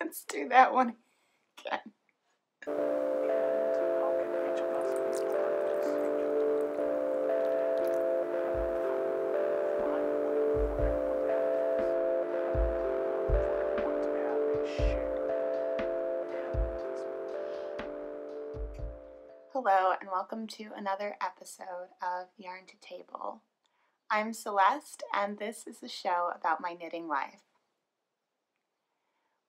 Let's do that one again. Hello and welcome to another episode of Yarn to Table. I'm Celeste and this is a show about my knitting life.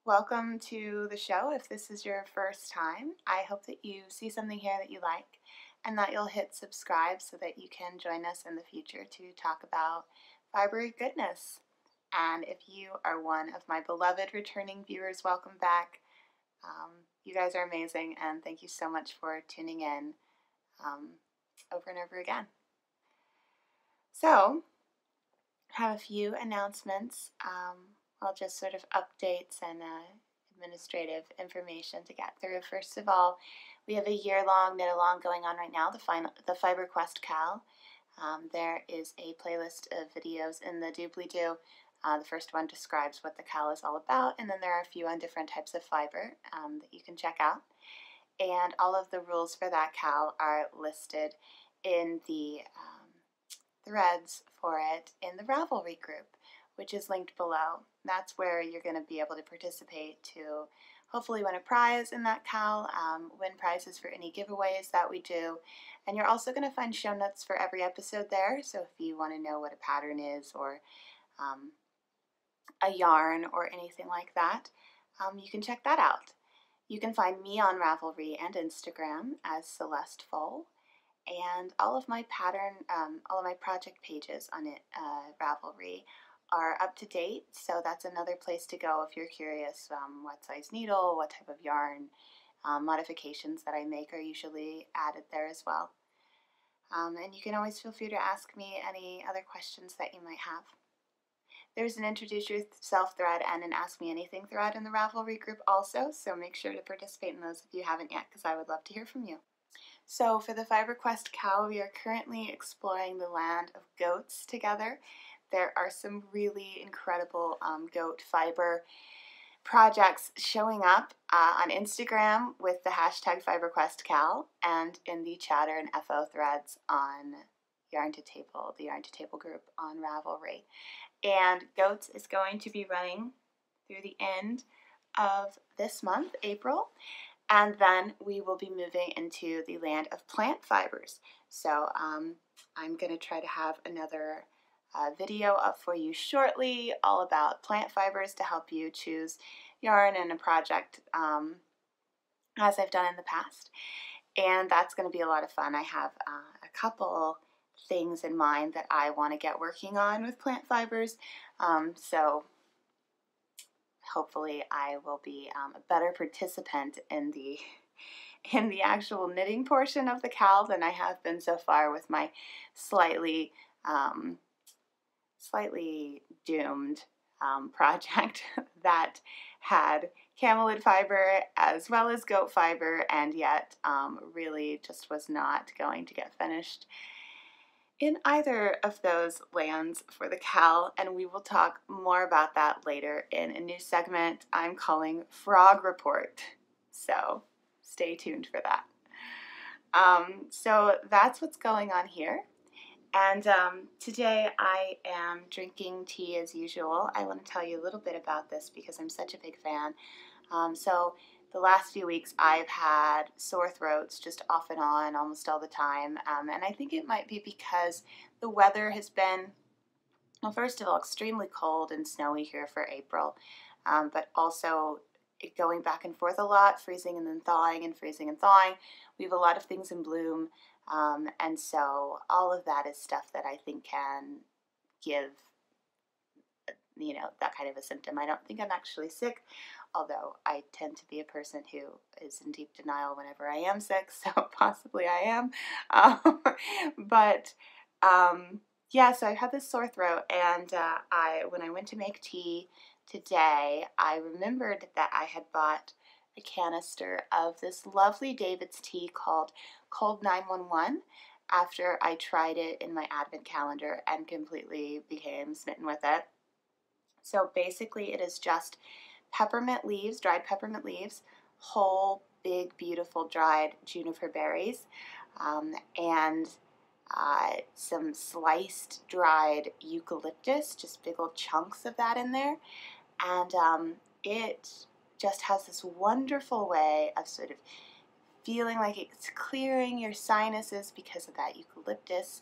Welcome to the show. If this is your first time, I hope that you see something here that you like and that you'll hit subscribe so that you can join us in the future to talk about fibery goodness. And if you are one of my beloved returning viewers, welcome back. You guys are amazing and thank you so much for tuning in over and over again. So, I have a few announcements. Well, just sort of updates and administrative information to get through. First of all, we have a year-long knit-along going on right now, the Fiber Quest KAL. There is a playlist of videos in the doobly-doo. The first one describes what the KAL is all about, and then there are a few on different types of fiber that you can check out. And all of the rules for that KAL are listed in the threads for it in the Ravelry group, which is linked below. That's where you're going to be able to participate to hopefully win a prize in that KAL, win prizes for any giveaways that we do, and you're also going to find show notes for every episode there, so if you want to know what a pattern is or a yarn or anything like that, you can check that out. You can find me on Ravelry and Instagram as Celeste Full, and all of my project pages on Ravelry are up to date, so that's another place to go if you're curious what size needle, what type of yarn, modifications that I make are usually added there as well. And you can always feel free to ask me any other questions that you might have. There's an Introduce Yourself thread and an Ask Me Anything thread in the Ravelry group also, so make sure to participate in those if you haven't yet, because I would love to hear from you. So for the Fiber Quest KAL, we are currently exploring the land of goats together. There are some really incredible goat fiber projects showing up on Instagram with the hashtag FiberQuestKal and in the chatter and FO threads on Yarn to Table, the Yarn to Table group on Ravelry. And Goats is going to be running through the end of this month, April, and then we will be moving into the land of plant fibers. So I'm going to try to have another video up for you shortly, all about plant fibers to help you choose yarn in a project as I've done in the past. And that's going to be a lot of fun. I have a couple things in mind that I want to get working on with plant fibers, so hopefully I will be a better participant in the actual knitting portion of the KAL than I have been so far with my slightly doomed project that had camelid fiber as well as goat fiber, and yet really just was not going to get finished in either of those lands for the KAL, and we will talk more about that later in a new segment I'm calling Frog Report. So stay tuned for that. So that's what's going on here. And today I am drinking tea as usual. I want to tell you a little bit about this because I'm such a big fan. So the last few weeks I've had sore throats just off and on almost all the time, and I think it might be because the weather has been, well, first of all, extremely cold and snowy here for April, but also going back and forth a lot, freezing and then thawing and freezing and thawing. We have a lot of things in bloom, and so all of that is stuff that I think can give, you know, that kind of a symptom. I don't think I'm actually sick, although I tend to be a person who is in deep denial whenever I am sick, so possibly I am. Yeah, so I had this sore throat, and when I went to make tea today, I remembered that I had bought a canister of this lovely David's tea called Cold 911 after I tried it in my advent calendar and completely became smitten with it. So basically it is just peppermint leaves, dried peppermint leaves, whole, big, beautiful dried juniper berries, and some sliced dried eucalyptus, just big old chunks of that in there. And it just has this wonderful way of sort of feeling like it's clearing your sinuses because of that eucalyptus,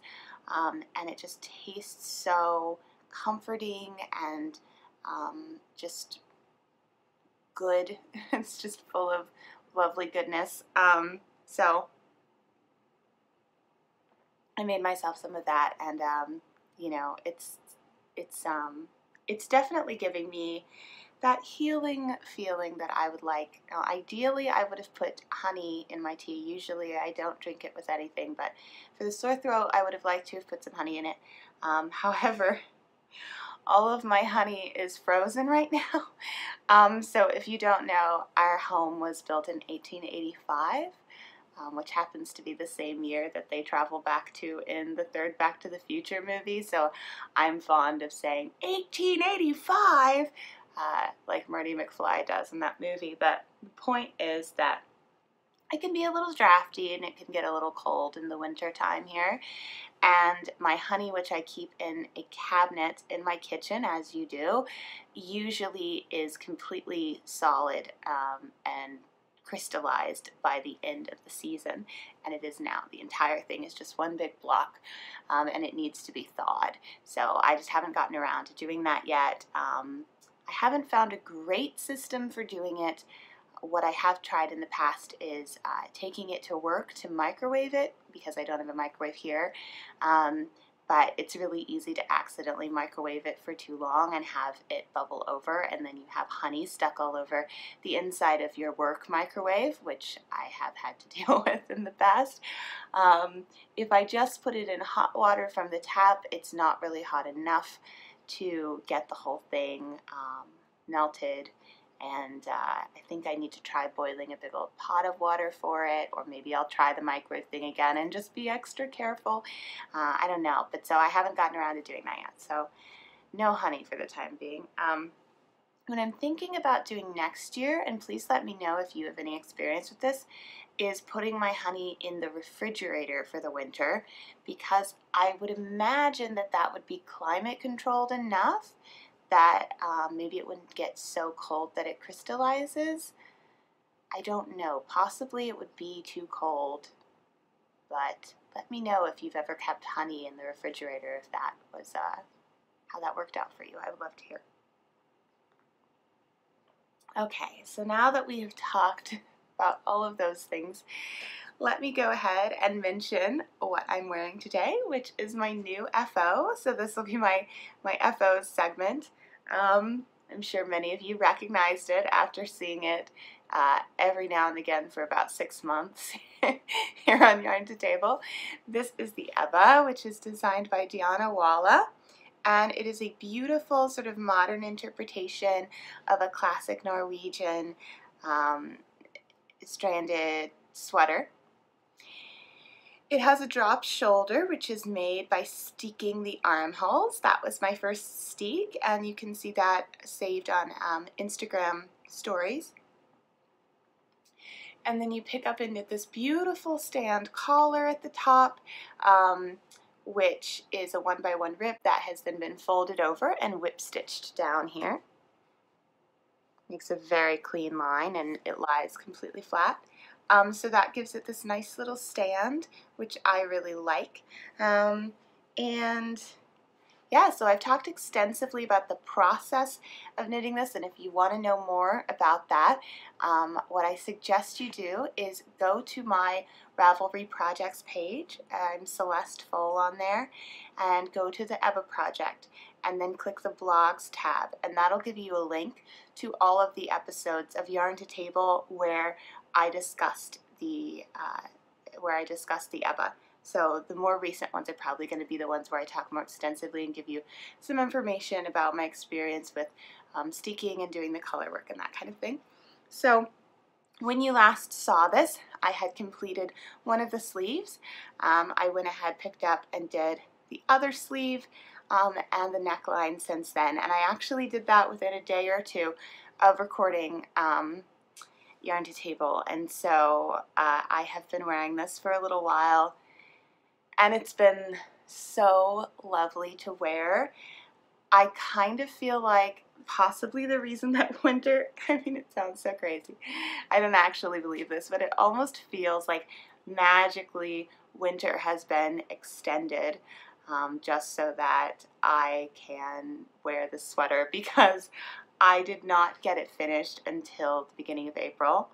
and it just tastes so comforting and just good. It's just full of lovely goodness. So I made myself some of that, and you know, it's definitely giving me that healing feeling that I would like. Now, ideally, I would have put honey in my tea. Usually, I don't drink it with anything, but for the sore throat, I would have liked to have put some honey in it. However, all of my honey is frozen right now. So if you don't know, our home was built in 1885. Which happens to be the same year that they travel back to in the third Back to the Future movie. So I'm fond of saying 1885, like Marty McFly does in that movie. But the point is that it can be a little drafty and it can get a little cold in the winter time here. And my honey, which I keep in a cabinet in my kitchen, as you do, usually is completely solid and crystallized by the end of the season, and it is now. The entire thing is just one big block, and it needs to be thawed. So I just haven't gotten around to doing that yet. I haven't found a great system for doing it. What I have tried in the past is taking it to work to microwave it, because I don't have a microwave here. But it's really easy to accidentally microwave it for too long and have it bubble over, and then you have honey stuck all over the inside of your work microwave, which I have had to deal with in the past. If I just put it in hot water from the tap, it's not really hot enough to get the whole thing melted. And I think I need to try boiling a big old pot of water for it, or maybe I'll try the microwave thing again and just be extra careful. I don't know, but so I haven't gotten around to doing that yet, so no honey for the time being. What I'm thinking about doing next year, and please let me know if you have any experience with this, is putting my honey in the refrigerator for the winter, because I would imagine that that would be climate controlled enough that maybe it wouldn't get so cold that it crystallizes. I don't know. Possibly it would be too cold, but let me know if you've ever kept honey in the refrigerator, if that was how that worked out for you. I would love to hear. Okay, so now that we have talked about all of those things, let me go ahead and mention what I'm wearing today, which is my new FO. So this will be my FO segment. I'm sure many of you recognized it after seeing it every now and again for about 6 months here on Yarn to Table. This is the Ebba, which is designed by Diana Walla, and it is a beautiful sort of modern interpretation of a classic Norwegian stranded sweater. It has a drop shoulder, which is made by steeking the armholes. That was my first steek, and you can see that saved on Instagram stories. And then you pick up into this beautiful stand collar at the top, which is a 1x1 rib that has then been folded over and whip stitched down here. Makes a very clean line, and it lies completely flat. So that gives it this nice little stand, which I really like. And yeah, so I've talked extensively about the process of knitting this, and if you want to know more about that, what I suggest you do is go to my Ravelry projects page. I'm Celeste Fole on there, and go to the Ebba project, and then click the blogs tab, and that'll give you a link to all of the episodes of Yarn to Table where I discussed the Ebba. So the more recent ones are probably going to be the ones where I talk more extensively and give you some information about my experience with steeking and doing the color work and that kind of thing. So when you last saw this, I had completed one of the sleeves. I went ahead, picked up, and did the other sleeve and the neckline since then. And I actually did that within a day or two of recording Yarn to Table, and so I have been wearing this for a little while, and it's been so lovely to wear. I kind of feel like possibly the reason that winter, I mean, it sounds so crazy. I don't actually believe this, but it almost feels like magically winter has been extended just so that I can wear this sweater, because I did not get it finished until the beginning of April.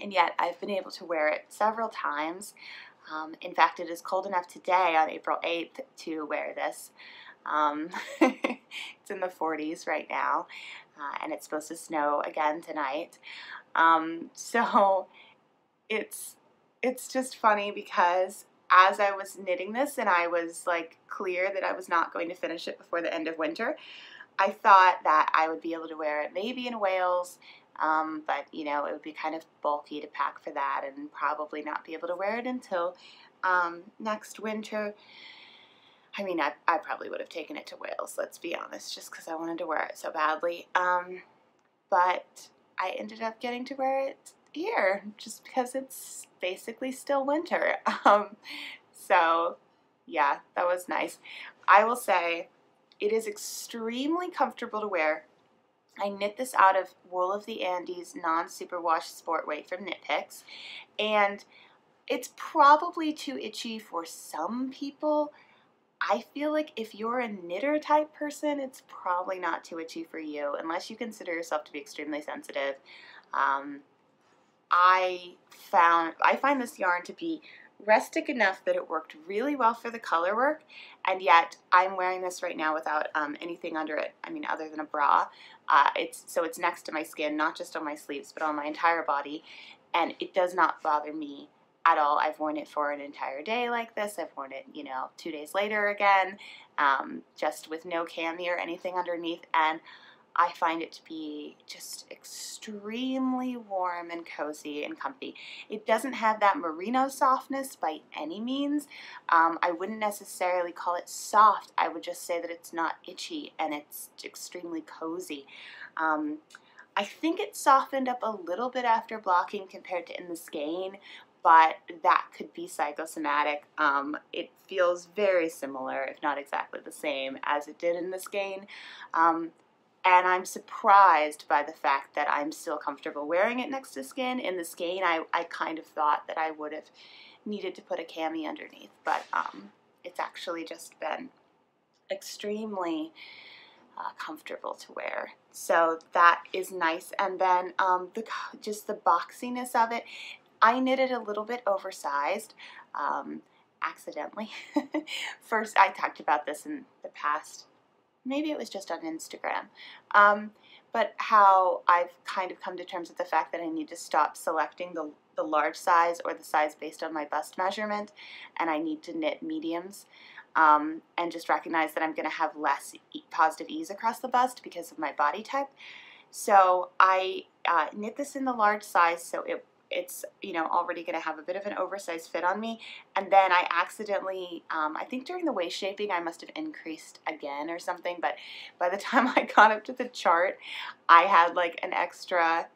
And yet I've been able to wear it several times. In fact, it is cold enough today on April 8th to wear this. It's in the 40s right now, and it's supposed to snow again tonight. So it's just funny, because as I was knitting this and I was like clear that I was not going to finish it before the end of winter, I thought that I would be able to wear it maybe in Wales, but you know, it would be kind of bulky to pack for that, and probably not be able to wear it until next winter. I mean, I probably would have taken it to Wales, let's be honest, just because I wanted to wear it so badly. But I ended up getting to wear it here, just because it's basically still winter. So yeah, that was nice. I will say it is extremely comfortable to wear. I knit this out of Wool of the Andes non-superwash sport weight from Knit Picks, and it's probably too itchy for some people. I feel like if you're a knitter type person, it's probably not too itchy for you, unless you consider yourself to be extremely sensitive. I find this yarn to be rustic enough that it worked really well for the color work, and yet I'm wearing this right now without anything under it, I mean, other than a bra. So it's next to my skin, not just on my sleeves, but on my entire body, and it does not bother me at all. I've worn it for an entire day like this. I've worn it, you know, 2 days later again, just with no cami or anything underneath, and I find it to be just extremely warm and cozy and comfy. It doesn't have that merino softness by any means. I wouldn't necessarily call it soft. I would just say that it's not itchy, and it's extremely cozy. I think it softened up a little bit after blocking compared to in the skein, but that could be psychosomatic. It feels very similar, if not exactly the same, as it did in the skein. And I'm surprised by the fact that I'm still comfortable wearing it next to skin. In the skein, I kind of thought that I would have needed to put a cami underneath, but it's actually just been extremely comfortable to wear. So that is nice. And then just the boxiness of it, I knit it a little bit oversized, accidentally. First, I talked about this in the past. Maybe it was just on Instagram, but how I've kind of come to terms with the fact that I need to stop selecting the large size or the size based on my bust measurement, and I need to knit mediums, and just recognize that I'm going to have less positive ease across the bust because of my body type. So I knit this in the large size, so it's, you know, already going to have a bit of an oversized fit on me, and then I accidentally, I think during the waist shaping I must have increased again or something, but by the time I got up to the chart, I had like an extra,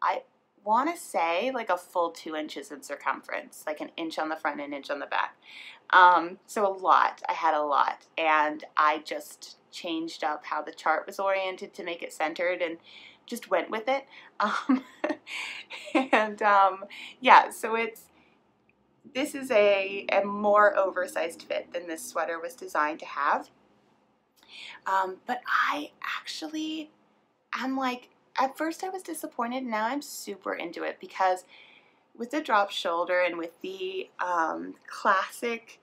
I want to say like a full 2 inches in circumference, like an inch on the front and an inch on the back. So a lot, I had a lot, and I just changed up how the chart was oriented to make it centered, and just went with it. Yeah, so this is a more oversized fit than this sweater was designed to have. But I actually am like, at first I was disappointed, now I'm super into it, because with the drop shoulder and with the classic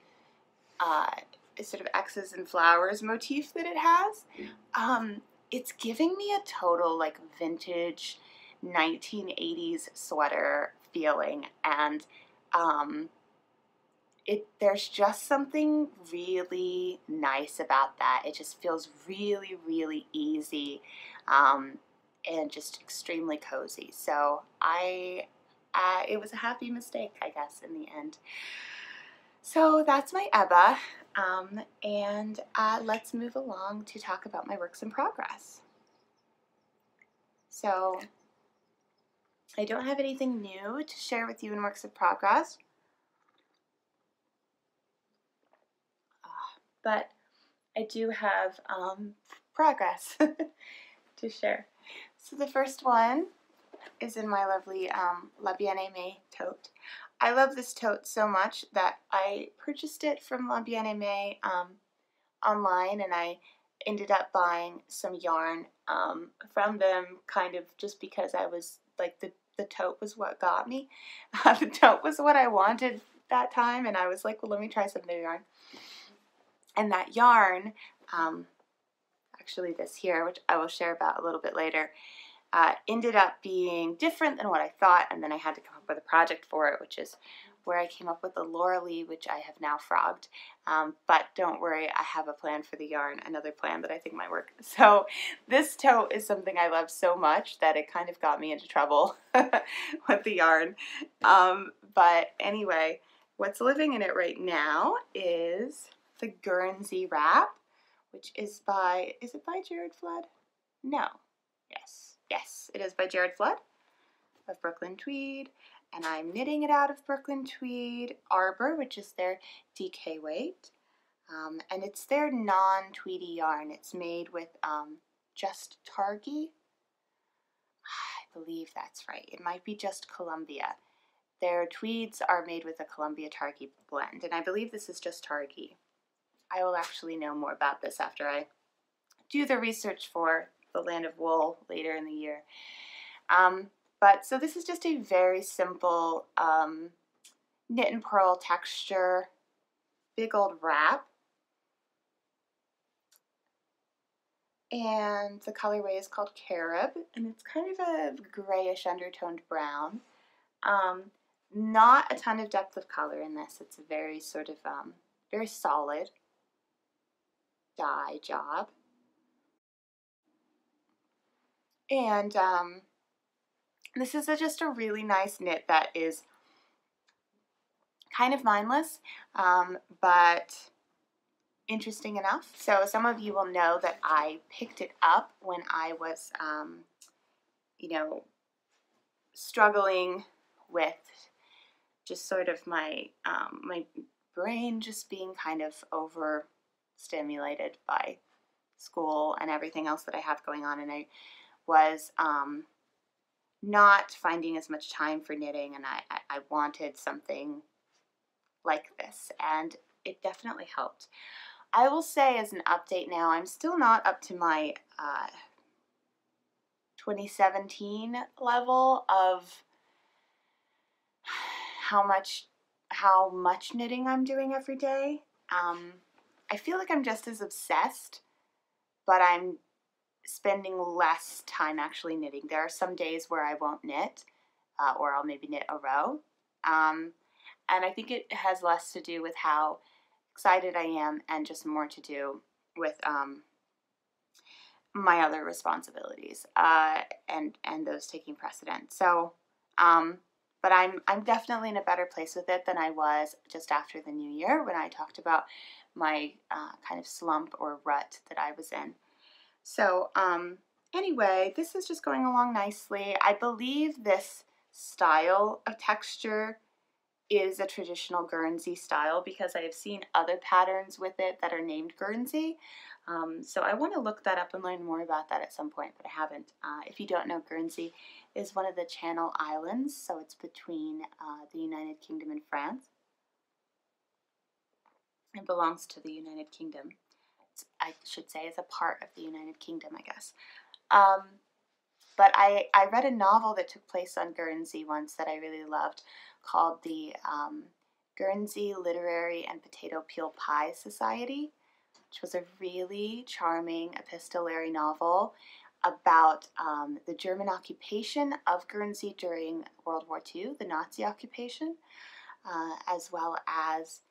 sort of X's and flowers motif that it has, it's giving me a total like vintage 1980s sweater feeling, and there's just something really nice about that. It just feels really, really easy, and just extremely cozy. So it was a happy mistake, I guess, in the end. So that's my Ebba, and let's move along to talk about my works in progress. So I don't have anything new to share with you in works in progress, but I do have progress to share. So the first one is in my lovely La Bien-Aimée tote. I love this tote so much that I purchased it from La Bien-Aimée online, and I ended up buying some yarn from them kind of just because I was like, the tote was what got me. The tote was what I wanted that time, and I was like, well, let me try some new yarn. And that yarn, actually this here, which I will share about a little bit later, ended up being different than what I thought, and then I had to come up with a project for it, which is where I came up with the Laurel-y, which I have now frogged. But don't worry, I have a plan for the yarn, another plan that I think might work. So this tote is something I love so much that it kind of got me into trouble with the yarn. But anyway, what's living in it right now is the Guernsey wrap, which is it by Jared Flood? No. Yes, it is by Jared Flood of Brooklyn Tweed, and I'm knitting it out of Brooklyn Tweed Arbor, which is their DK weight, and it's their non-tweedy yarn. It's made with just Targhee. I believe that's right. It might be just Columbia. Their tweeds are made with a Columbia Targhee blend, and I believe this is just Targhee. I will actually know more about this after I do the research for the Land of Wool later in the year. But so this is just a very simple knit and purl texture, big old wrap. And the colorway is called Carob, and it's kind of a grayish undertoned brown. Not a ton of depth of color in this. It's a very sort of very solid dye job. And this is just a really nice knit that is kind of mindless, but interesting enough. So some of you will know that I picked it up when I was, you know, struggling with just sort of my my brain just being kind of overstimulated by school and everything else that I have going on, and I was not finding as much time for knitting, and I wanted something like this, and it definitely helped. I will say, as an update now, I'm still not up to my 2017 level of how much knitting I'm doing every day. I feel like I'm just as obsessed, but I'm spending less time actually knitting. There are some days where I won't knit, or I'll maybe knit a row. And I think it has less to do with how excited I am and just more to do with my other responsibilities and those taking precedent. So, but I'm definitely in a better place with it than I was just after the new year when I talked about my kind of slump or rut that I was in. So anyway, this is just going along nicely. I believe this style of texture is a traditional Guernsey style because I have seen other patterns with it that are named Guernsey. So I want to look that up and learn more about that at some point, but I haven't. If you don't know, Guernsey is one of the Channel Islands, so it's between the United Kingdom and France. It belongs to the United Kingdom. I should say is a part of the United Kingdom, I guess. But I read a novel that took place on Guernsey once that I really loved called the Guernsey Literary and Potato Peel Pie Society, which was a really charming epistolary novel about the German occupation of Guernsey during World War II, the Nazi occupation, as well as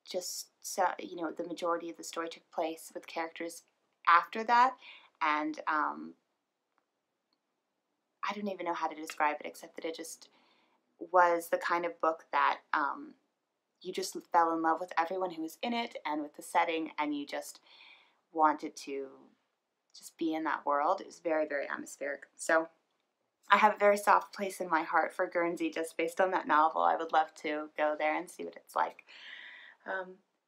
just, so, you know, the majority of the story took place with characters after that, and I don't even know how to describe it except that it just was the kind of book that you just fell in love with everyone who was in it and with the setting, and you just wanted to just be in that world. It was very, very atmospheric. So I have a very soft place in my heart for Guernsey just based on that novel. I would love to go there and see what it's like.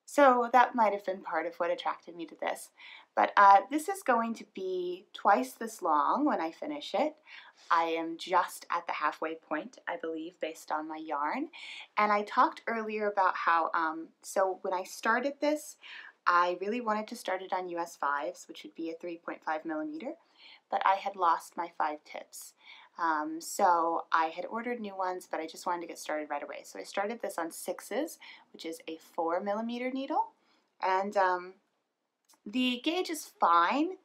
So that might have been part of what attracted me to this. But this is going to be twice this long when I finish it. I am just at the halfway point, I believe, based on my yarn. And I talked earlier about how, so when I started this, I really wanted to start it on US 5s, which would be a 3.5 millimeter, but I had lost my 5 tips. So I had ordered new ones, but I just wanted to get started right away. So I started this on 6s, which is a 4 millimeter needle. And the gauge is fine.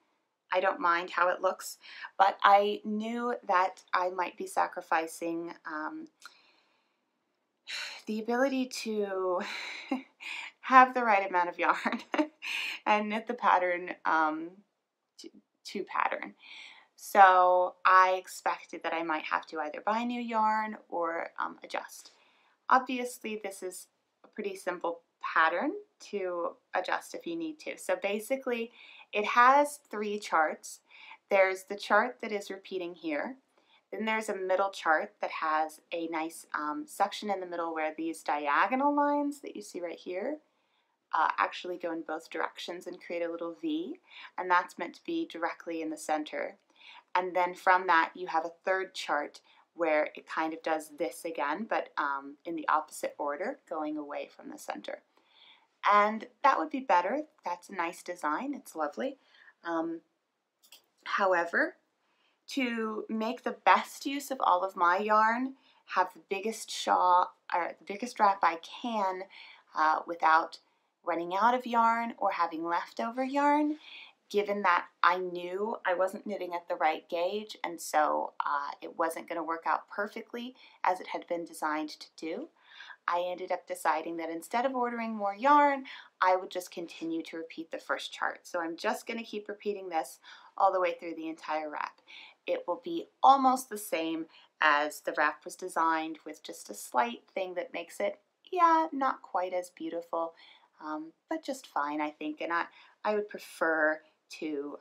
I don't mind how it looks, but I knew that I might be sacrificing the ability to have the right amount of yarn and knit the pattern to pattern. So I expected that I might have to either buy new yarn or adjust. Obviously, this is a pretty simple pattern to adjust if you need to. So basically, it has 3 charts. There's the chart that is repeating here. Then there's a middle chart that has a nice section in the middle where these diagonal lines that you see right here actually go in both directions and create a little V, and that's meant to be directly in the center. And then from that you have a third chart where it kind of does this again, but in the opposite order, going away from the center. And that would be better. That's a nice design. It's lovely. However, to make the best use of all of my yarn, have the biggest shawl or the biggest wrap I can without running out of yarn or having leftover yarn, given that I knew I wasn't knitting at the right gauge, and so it wasn't going to work out perfectly as it had been designed to do, I ended up deciding that instead of ordering more yarn, I would just continue to repeat the first chart. So I'm just going to keep repeating this all the way through the entire wrap. It will be almost the same as the wrap was designed, with just a slight thing that makes it, yeah, not quite as beautiful, but just fine, I think. And I would prefer to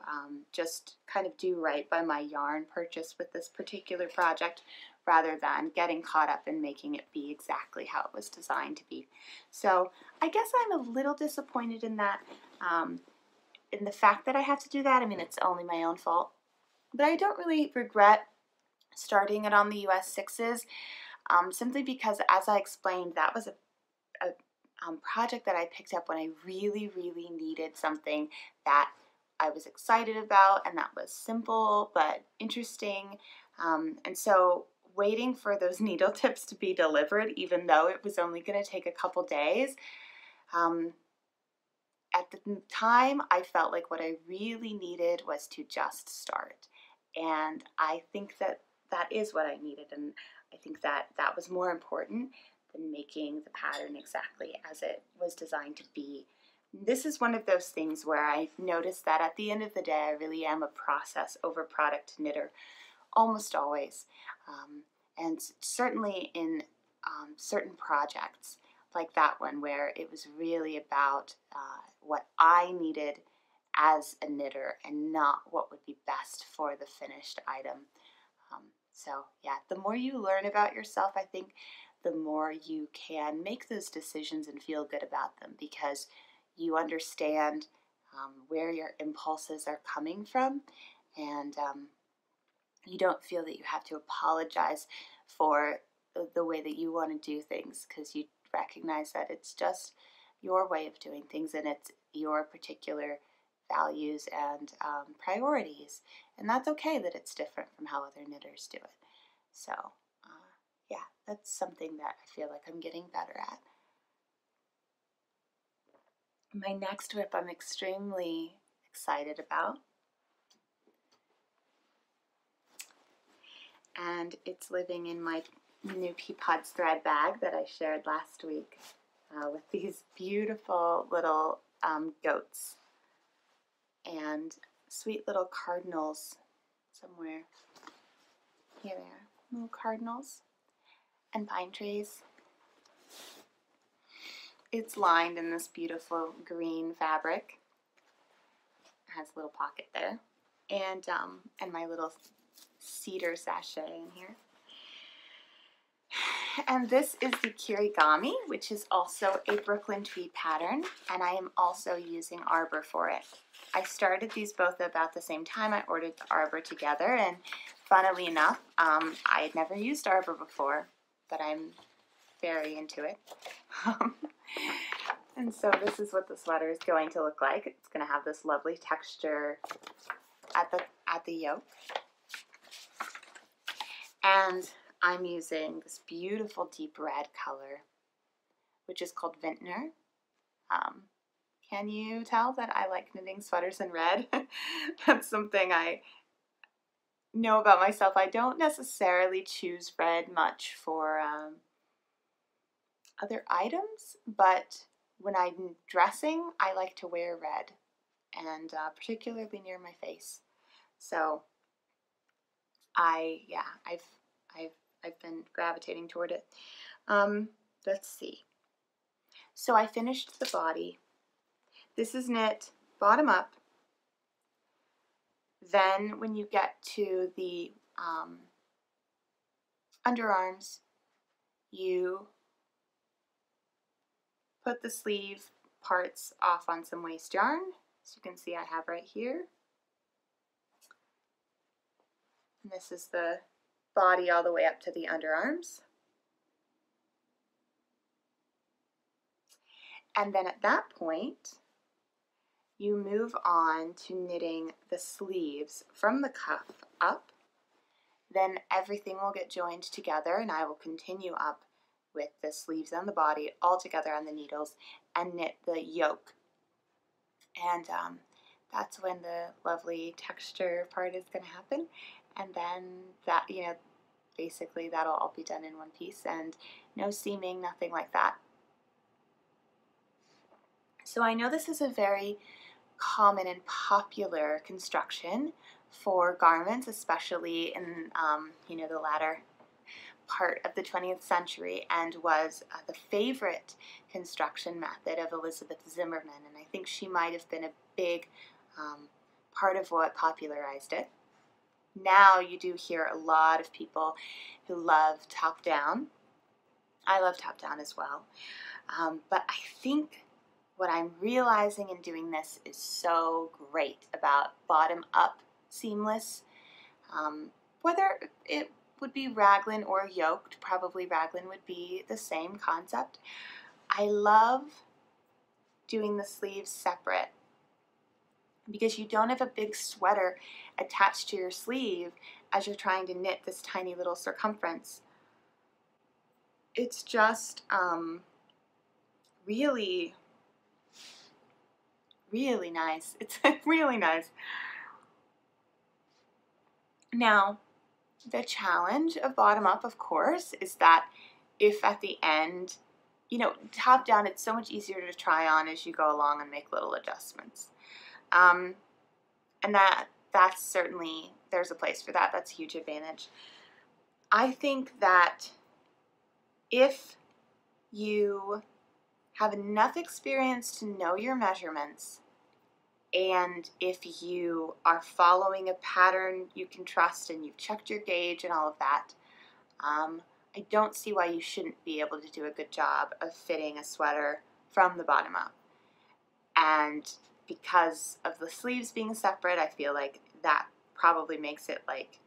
just kind of do right by my yarn purchase with this particular project rather than getting caught up in making it be exactly how it was designed to be. So I guess I'm a little disappointed in that, in the fact that I have to do that. I mean, it's only my own fault, but I don't really regret starting it on the US 6s, simply because, as I explained, that was a project that I picked up when I really, really needed something that I was excited about and that was simple but interesting. And so waiting for those needle tips to be delivered, even though it was only going to take a couple days, at the time I felt like what I really needed was to just start. And I think that that is what I needed, and I think that that was more important than making the pattern exactly as it was designed to be. This is one of those things where I noticed that at the end of the day, I really am a process over product knitter, almost always. And certainly in certain projects like that one, where it was really about what I needed as a knitter and not what would be best for the finished item. So yeah, the more you learn about yourself, I think the more you can make those decisions and feel good about them, because you understand where your impulses are coming from, and you don't feel that you have to apologize for the way that you want to do things, because you recognize that it's just your way of doing things and it's your particular values and priorities, and that's okay that it's different from how other knitters do it. So yeah, that's something that I feel like I'm getting better at. My next whip I'm extremely excited about, and it's living in my new Peapods thread bag that I shared last week with these beautiful little goats and sweet little cardinals somewhere. Here they are, little cardinals and pine trees. It's lined in this beautiful green fabric. It has a little pocket there. And my little cedar sachet in here. And this is the Kirigami, which is also a Brooklyn tweed pattern, and I am also using arbor for it. I started these both about the same time. I ordered the arbor together, and funnily enough, I had never used arbor before, but I'm very into it. And so this is what the sweater is going to look like. It's going to have this lovely texture at the yoke. And I'm using this beautiful deep red color, which is called Vintner. Can you tell that I like knitting sweaters in red? That's something I know about myself. I don't necessarily choose red much for other items, but when I'm dressing, I like to wear red, and particularly near my face. So I've been gravitating toward it. Let's see. So I finished the body. This is knit bottom up. Then when you get to the underarms, you put the sleeve parts off on some waste yarn. As you can see, I have right here. And this is the body all the way up to the underarms. And then at that point, you move on to knitting the sleeves from the cuff up. Then everything will get joined together, and I will continue up with the sleeves and the body all together on the needles and knit the yoke. And that's when the lovely texture part is going to happen. And then that, basically that'll all be done in one piece, and no seaming, nothing like that. So I know this is a very common and popular construction for garments, especially in the latter part of the 20th century, and was the favorite construction method of Elizabeth Zimmerman, and I think she might have been a big part of what popularized it. Now you do hear a lot of people who love top-down. I love top-down as well, but I think what I'm realizing in doing this is so great about bottom-up seamless, whether it would be raglan or yoked. Probably raglan would be the same concept. I love doing the sleeves separate because you don't have a big sweater attached to your sleeve as you're trying to knit this tiny little circumference. It's just really nice. It's really nice. Now, the challenge of bottom up, of course, is that if at the end, top down, it's so much easier to try on as you go along and make little adjustments. And that's certainly, there's a place for that. That's a huge advantage. I think that if you have enough experience to know your measurements, and if you are following a pattern you can trust and you've checked your gauge and all of that, I don't see why you shouldn't be able to do a good job of fitting a sweater from the bottom up. And because of the sleeves being separate, I feel like that probably makes it like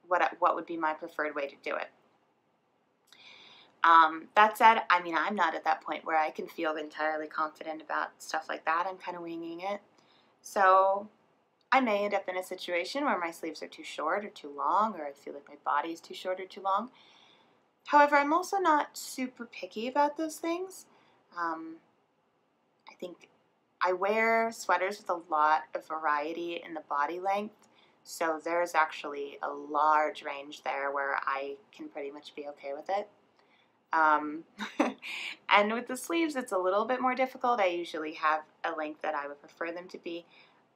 what would be my preferred way to do it. That said, I'm not at that point where I can feel entirely confident about stuff like that. I'm kind of winging it. So I may end up in a situation where my sleeves are too short or too long, or I feel like my body is too short or too long. However, I'm also not super picky about those things. I think I wear sweaters with a lot of variety in the body length, so there's actually a large range there where I can pretty much be okay with it. And with the sleeves, it's a little bit more difficult. I usually have a length that I would prefer them to be,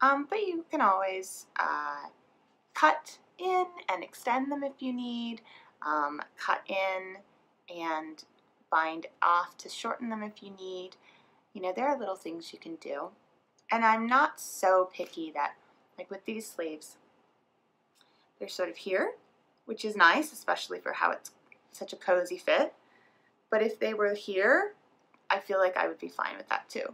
but you can always cut in and extend them if you need, cut in and bind off to shorten them if you need. You know, there are little things you can do. And I'm not so picky that, like with these sleeves, they're sort of here, which is nice, especially for how it's such a cozy fit. But if they were here, I feel like I would be fine with that too.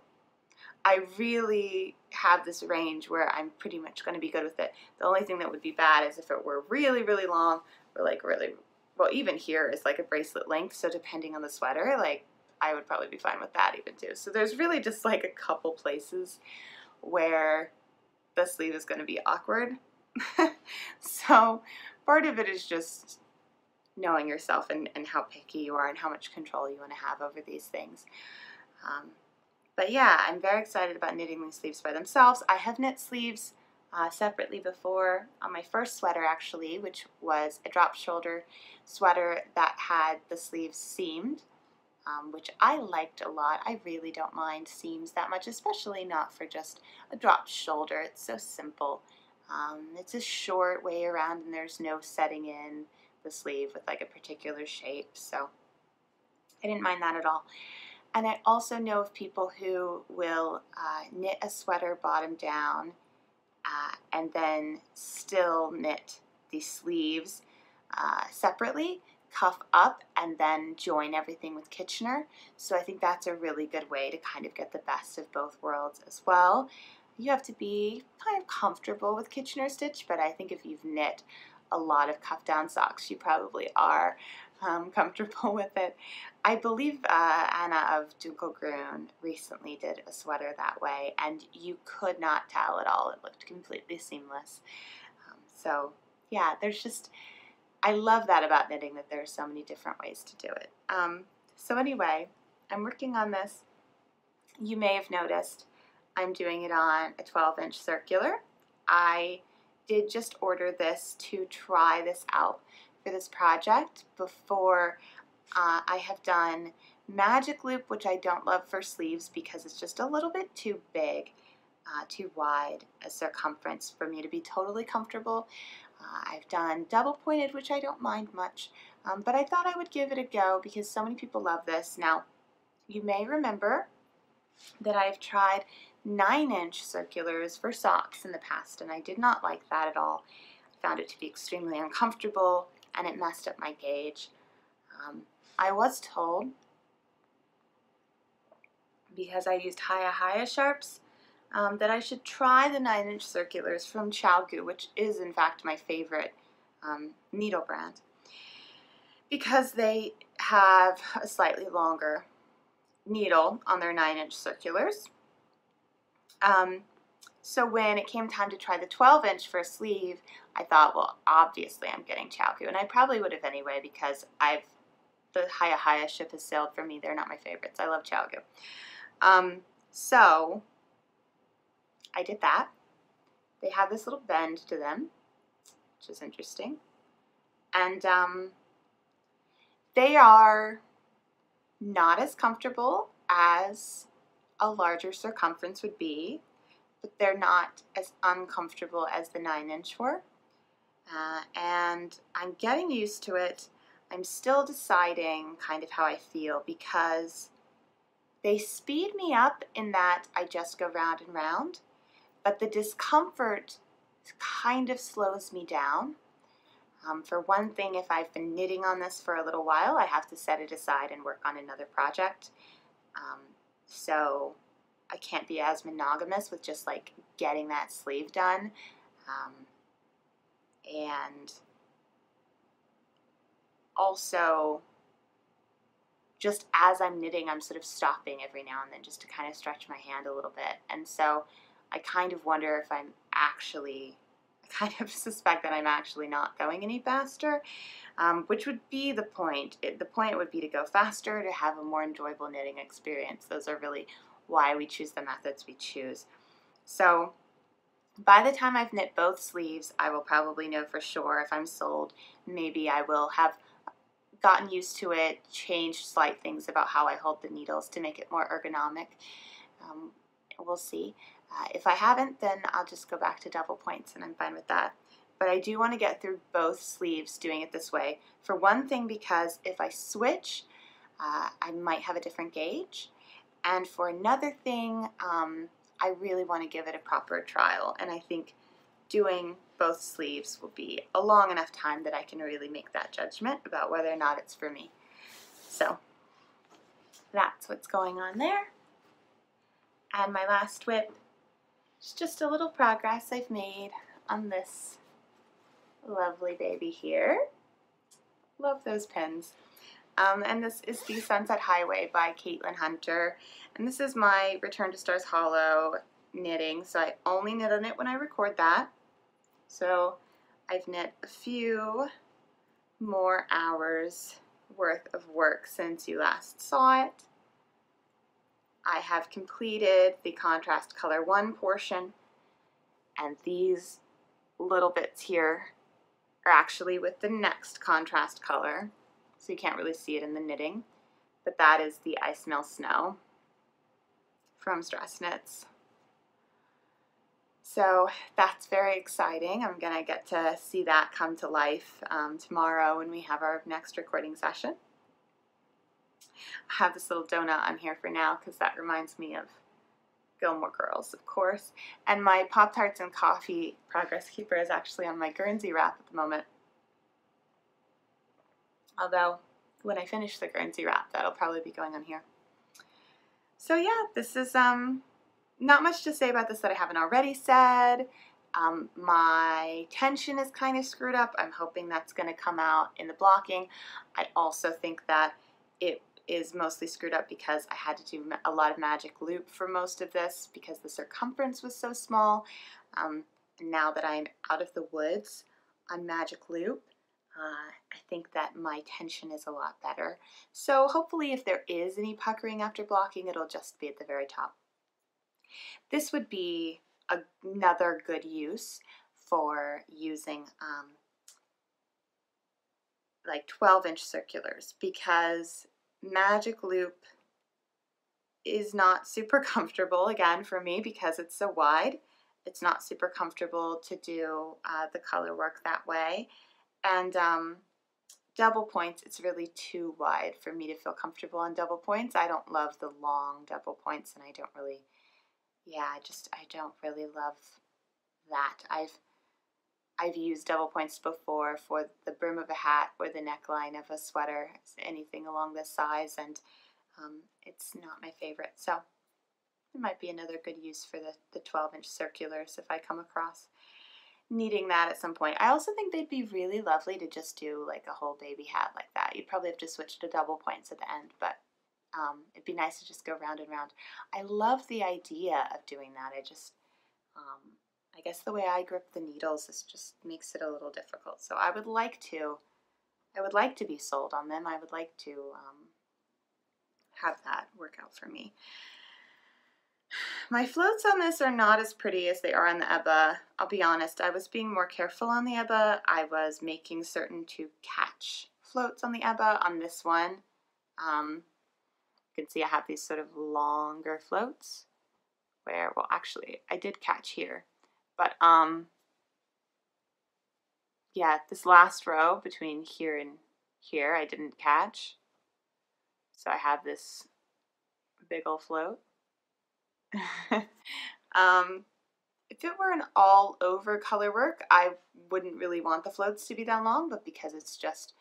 I really have this range where I'm pretty much going to be good with it. The only thing that would be bad is if it were really, really long, or like really, well, even here is like a bracelet length, so depending on the sweater, like I would probably be fine with that even too. So there's really just like a couple places where the sleeve is going to be awkward. So part of it is just knowing yourself and how picky you are and how much control you want to have over these things. But yeah, I'm very excited about knitting these sleeves by themselves. I have knit sleeves separately before on my first sweater actually, which was a drop shoulder sweater that had the sleeves seamed, which I liked a lot. I really don't mind seams that much, especially not for just a drop shoulder. It's so simple. It's a short way around and there's no setting in the sleeve with like a particular shape, so I didn't mind that at all. And I also know of people who will knit a sweater bottom down and then still knit the sleeves separately, cuff up, and then join everything with Kitchener. So I think that's a really good way to kind of get the best of both worlds as well. You have to be kind of comfortable with Kitchener stitch, but I think if you've knit a lot of cuff down socks, you probably are comfortable with it. I believe Anna of Dunkelgrün recently did a sweater that way, and you could not tell at all. It looked completely seamless. So yeah, there's just, I love that about knitting, that there are so many different ways to do it. So anyway, I'm working on this. You may have noticed I'm doing it on a 12-inch circular. I did just order this to try this out for this project before I have done Magic Loop, which I don't love for sleeves because it's just a little bit too big, too wide a circumference for me to be totally comfortable. I've done double pointed, which I don't mind much, but I thought I would give it a go because so many people love this. Now, you may remember that I've tried 9-inch circulars for socks in the past, and I did not like that at all. I found it to be extremely uncomfortable, and it messed up my gauge. I was told, because I used Haya sharps, that I should try the 9-inch circulars from ChalGu, which is in fact my favorite needle brand, because they have a slightly longer needle on their 9-inch circulars. So when it came time to try the 12-inch for a sleeve, I thought, well, obviously I'm getting ChalGu, and I probably would have anyway because the Haya ship has sailed for me. They're not my favorites. I love ChalGu. So I did that. They have this little bend to them, which is interesting. And they are not as comfortable as a larger circumference would be, but they're not as uncomfortable as the 9-inch were. And I'm getting used to it. I'm still deciding kind of how I feel because they speed me up in that I just go round and round, but the discomfort kind of slows me down. For one thing, if I've been knitting on this for a little while, I have to set it aside and work on another project. So I can't be as monogamous with just like getting that sleeve done. And also, just as I'm knitting, I'm sort of stopping every now and then just to kind of stretch my hand a little bit. And so I kind of wonder if I'm actually, I kind of suspect that I'm actually not going any faster, which would be the point. The point would be to go faster, to have a more enjoyable knitting experience. Those are really why we choose the methods we choose. So by the time I've knit both sleeves, I will probably know for sure if I'm sold. Maybe I will have gotten used to it, changed slight things about how I hold the needles to make it more ergonomic. We'll see. If I haven't, then I'll just go back to double points and I'm fine with that. But I do want to get through both sleeves doing it this way. For one thing, because if I switch, I might have a different gauge. And for another thing, I really want to give it a proper trial, and I think doing both sleeves will be a long enough time that I can really make that judgment about whether or not it's for me. So that's what's going on there. And my last whip is just a little progress I've made on this lovely baby here. Love those pins. And this is the Sunset Highway by Caitlin Hunter. And this is my Return to Stars Hollow knitting. So I only knit on it when I record that. So I've knit a few more hours worth of work since you last saw it. I have completed the contrast color 1 portion, and these little bits here are actually with the next contrast color, so you can't really see it in the knitting, but that is the Ice Mill Snow from Stress Knits. So that's very exciting. I'm going to get to see that come to life tomorrow when we have our next recording session. I have this little donut I'm here for now because that reminds me of Gilmore Girls, of course. And my Pop-Tarts and Coffee Progress Keeper is actually on my Guernsey wrap at the moment. Although, when I finish the Guernsey wrap, that'll probably be going on here. So yeah, this is not much to say about this that I haven't already said. My tension is kind of screwed up. I'm hoping that's going to come out in the blocking. I also think that it is mostly screwed up because I had to do a lot of magic loop for most of this because the circumference was so small. Now that I'm out of the woods on magic loop, I think that my tension is a lot better. So hopefully if there is any puckering after blocking, it'll just be at the very top. This would be another good use for using like 12-inch circulars, because magic loop is not super comfortable, again, for me because it's so wide. It's not super comfortable to do the color work that way. And double points, it's really too wide for me to feel comfortable on double points. I don't love the long double points, and I don't really, I don't really love that. I've used double points before for the brim of a hat or the neckline of a sweater, anything along this size, and it's not my favorite. So it might be another good use for the 12-inch circulars if I come across needing that at some point. I also think they'd be really lovely to just do like a whole baby hat like that. You'd probably have to switch to double points at the end, but it'd be nice to just go round and round. I love the idea of doing that. I guess the way I grip the needles just makes it a little difficult. So I would like to be sold on them. I would like to have that work out for me. My floats on this are not as pretty as they are on the Ebba. I'll be honest, I was being more careful on the Ebba. I was making certain to catch floats on the Ebba. On this one, you can see I have these sort of longer floats where, well, actually, I did catch here. But, yeah, this last row between here and here, I didn't catch. So I have this big ol' float. If it were an all over color work, I wouldn't really want the floats to be that long, but because it's just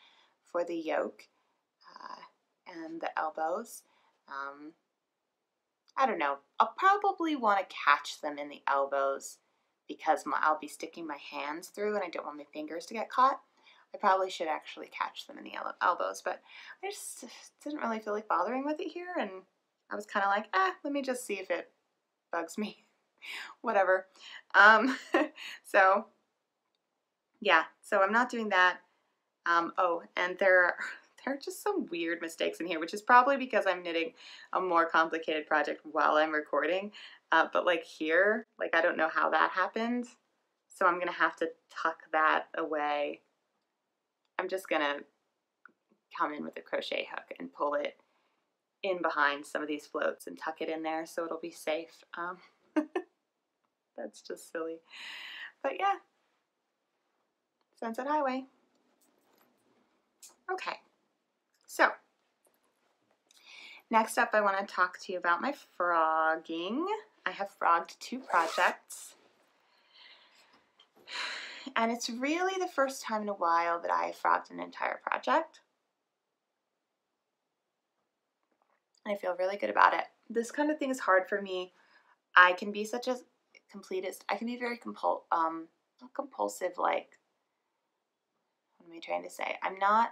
for the yoke and the elbows, I don't know. I'll probably want to catch them in the elbows because I'll be sticking my hands through and I don't want my fingers to get caught. I probably should actually catch them in the elbows, but I just didn't really feel like bothering with it here, and I was kind of like, let me just see if it bugs me. Whatever. So yeah, so I'm not doing that. Oh, and there are just some weird mistakes in here, which is probably because I'm knitting a more complicated project while I'm recording. But like here, like I don't know how that happened, so I'm gonna have to tuck that away. I'm just gonna come in with a crochet hook and pull it in behind some of these floats and tuck it in there so it'll be safe. That's just silly. But yeah, Sunset Highway. Okay, so Next up, I want to talk to you about my frogging. I have frogged 2 projects. And it's really the first time in a while that I frogged an entire project. And I feel really good about it. This kind of thing is hard for me. I can be such a completist. I can be very not compulsive, like, what am I trying to say? I'm not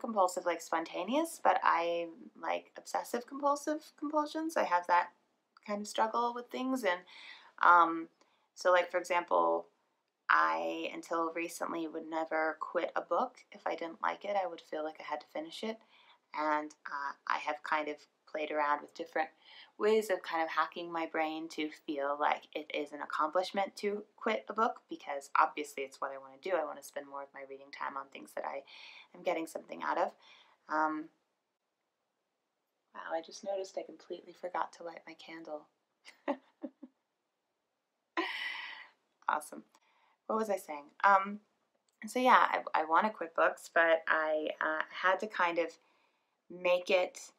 compulsive like spontaneous, but I'm like obsessive compulsive compulsions. I have that kind of struggle with things. And so, like, for example, I, until recently, would never quit a book. If I didn't like it, I would feel like I had to finish it. And I have kind of played around with different ways of kind of hacking my brain to feel like it is an accomplishment to quit a book, because obviously it's what I want to do. I want to spend more of my reading time on things that I am getting something out of. Wow, I just noticed I completely forgot to light my candle. Awesome. What was I saying? So yeah, I want to quit books, but I had to kind of make it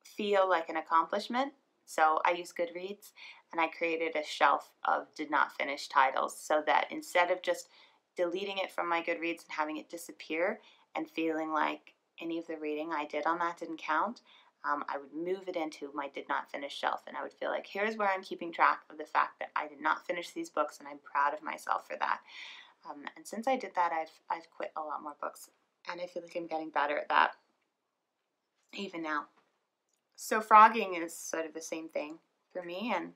feel like an accomplishment. So I use Goodreads, and I created a shelf of did not finish titles, so that instead of just deleting it from my Goodreads and having it disappear and feeling like any of the reading I did on that didn't count, I would move it into my did not finish shelf, and I would feel like here's where I'm keeping track of the fact that I did not finish these books, and I'm proud of myself for that. And since I did that, I've quit a lot more books, and I feel like I'm getting better at that even now. So frogging is sort of the same thing for me. And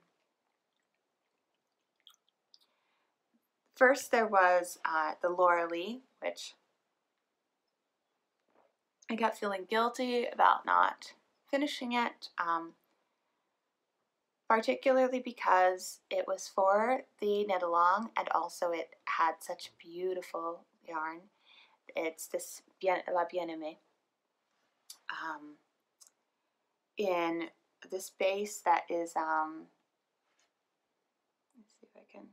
first there was the Laura Lee, which I got feeling guilty about not finishing it, particularly because it was for the knit along, and also it had such beautiful yarn. It's this La Bien-Aimée in this base that is, let's see if I can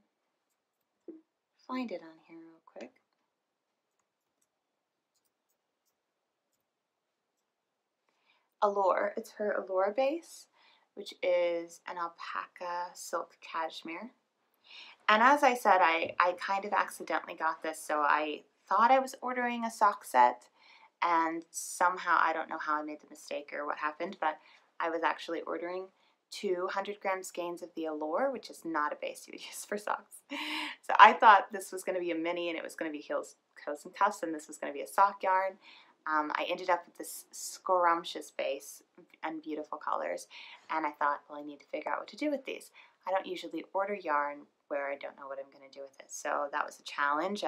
find it on here real quick. Allure. It's her Allure base, which is an alpaca silk cashmere. And as I said, I kind of accidentally got this, so I thought I was ordering a sock set, and somehow, I don't know how I made the mistake or what happened, but I was actually ordering 200-gram skeins of the Allure, which is not a base you would use for socks. So I thought this was going to be a mini, and it was going to be heels, hose, and cuffs, and this was going to be a sock yarn. I ended up with this scrumptious base and beautiful colors, and I thought, well, I need to figure out what to do with these. I don't usually order yarn where I don't know what I'm going to do with it, so that was a challenge.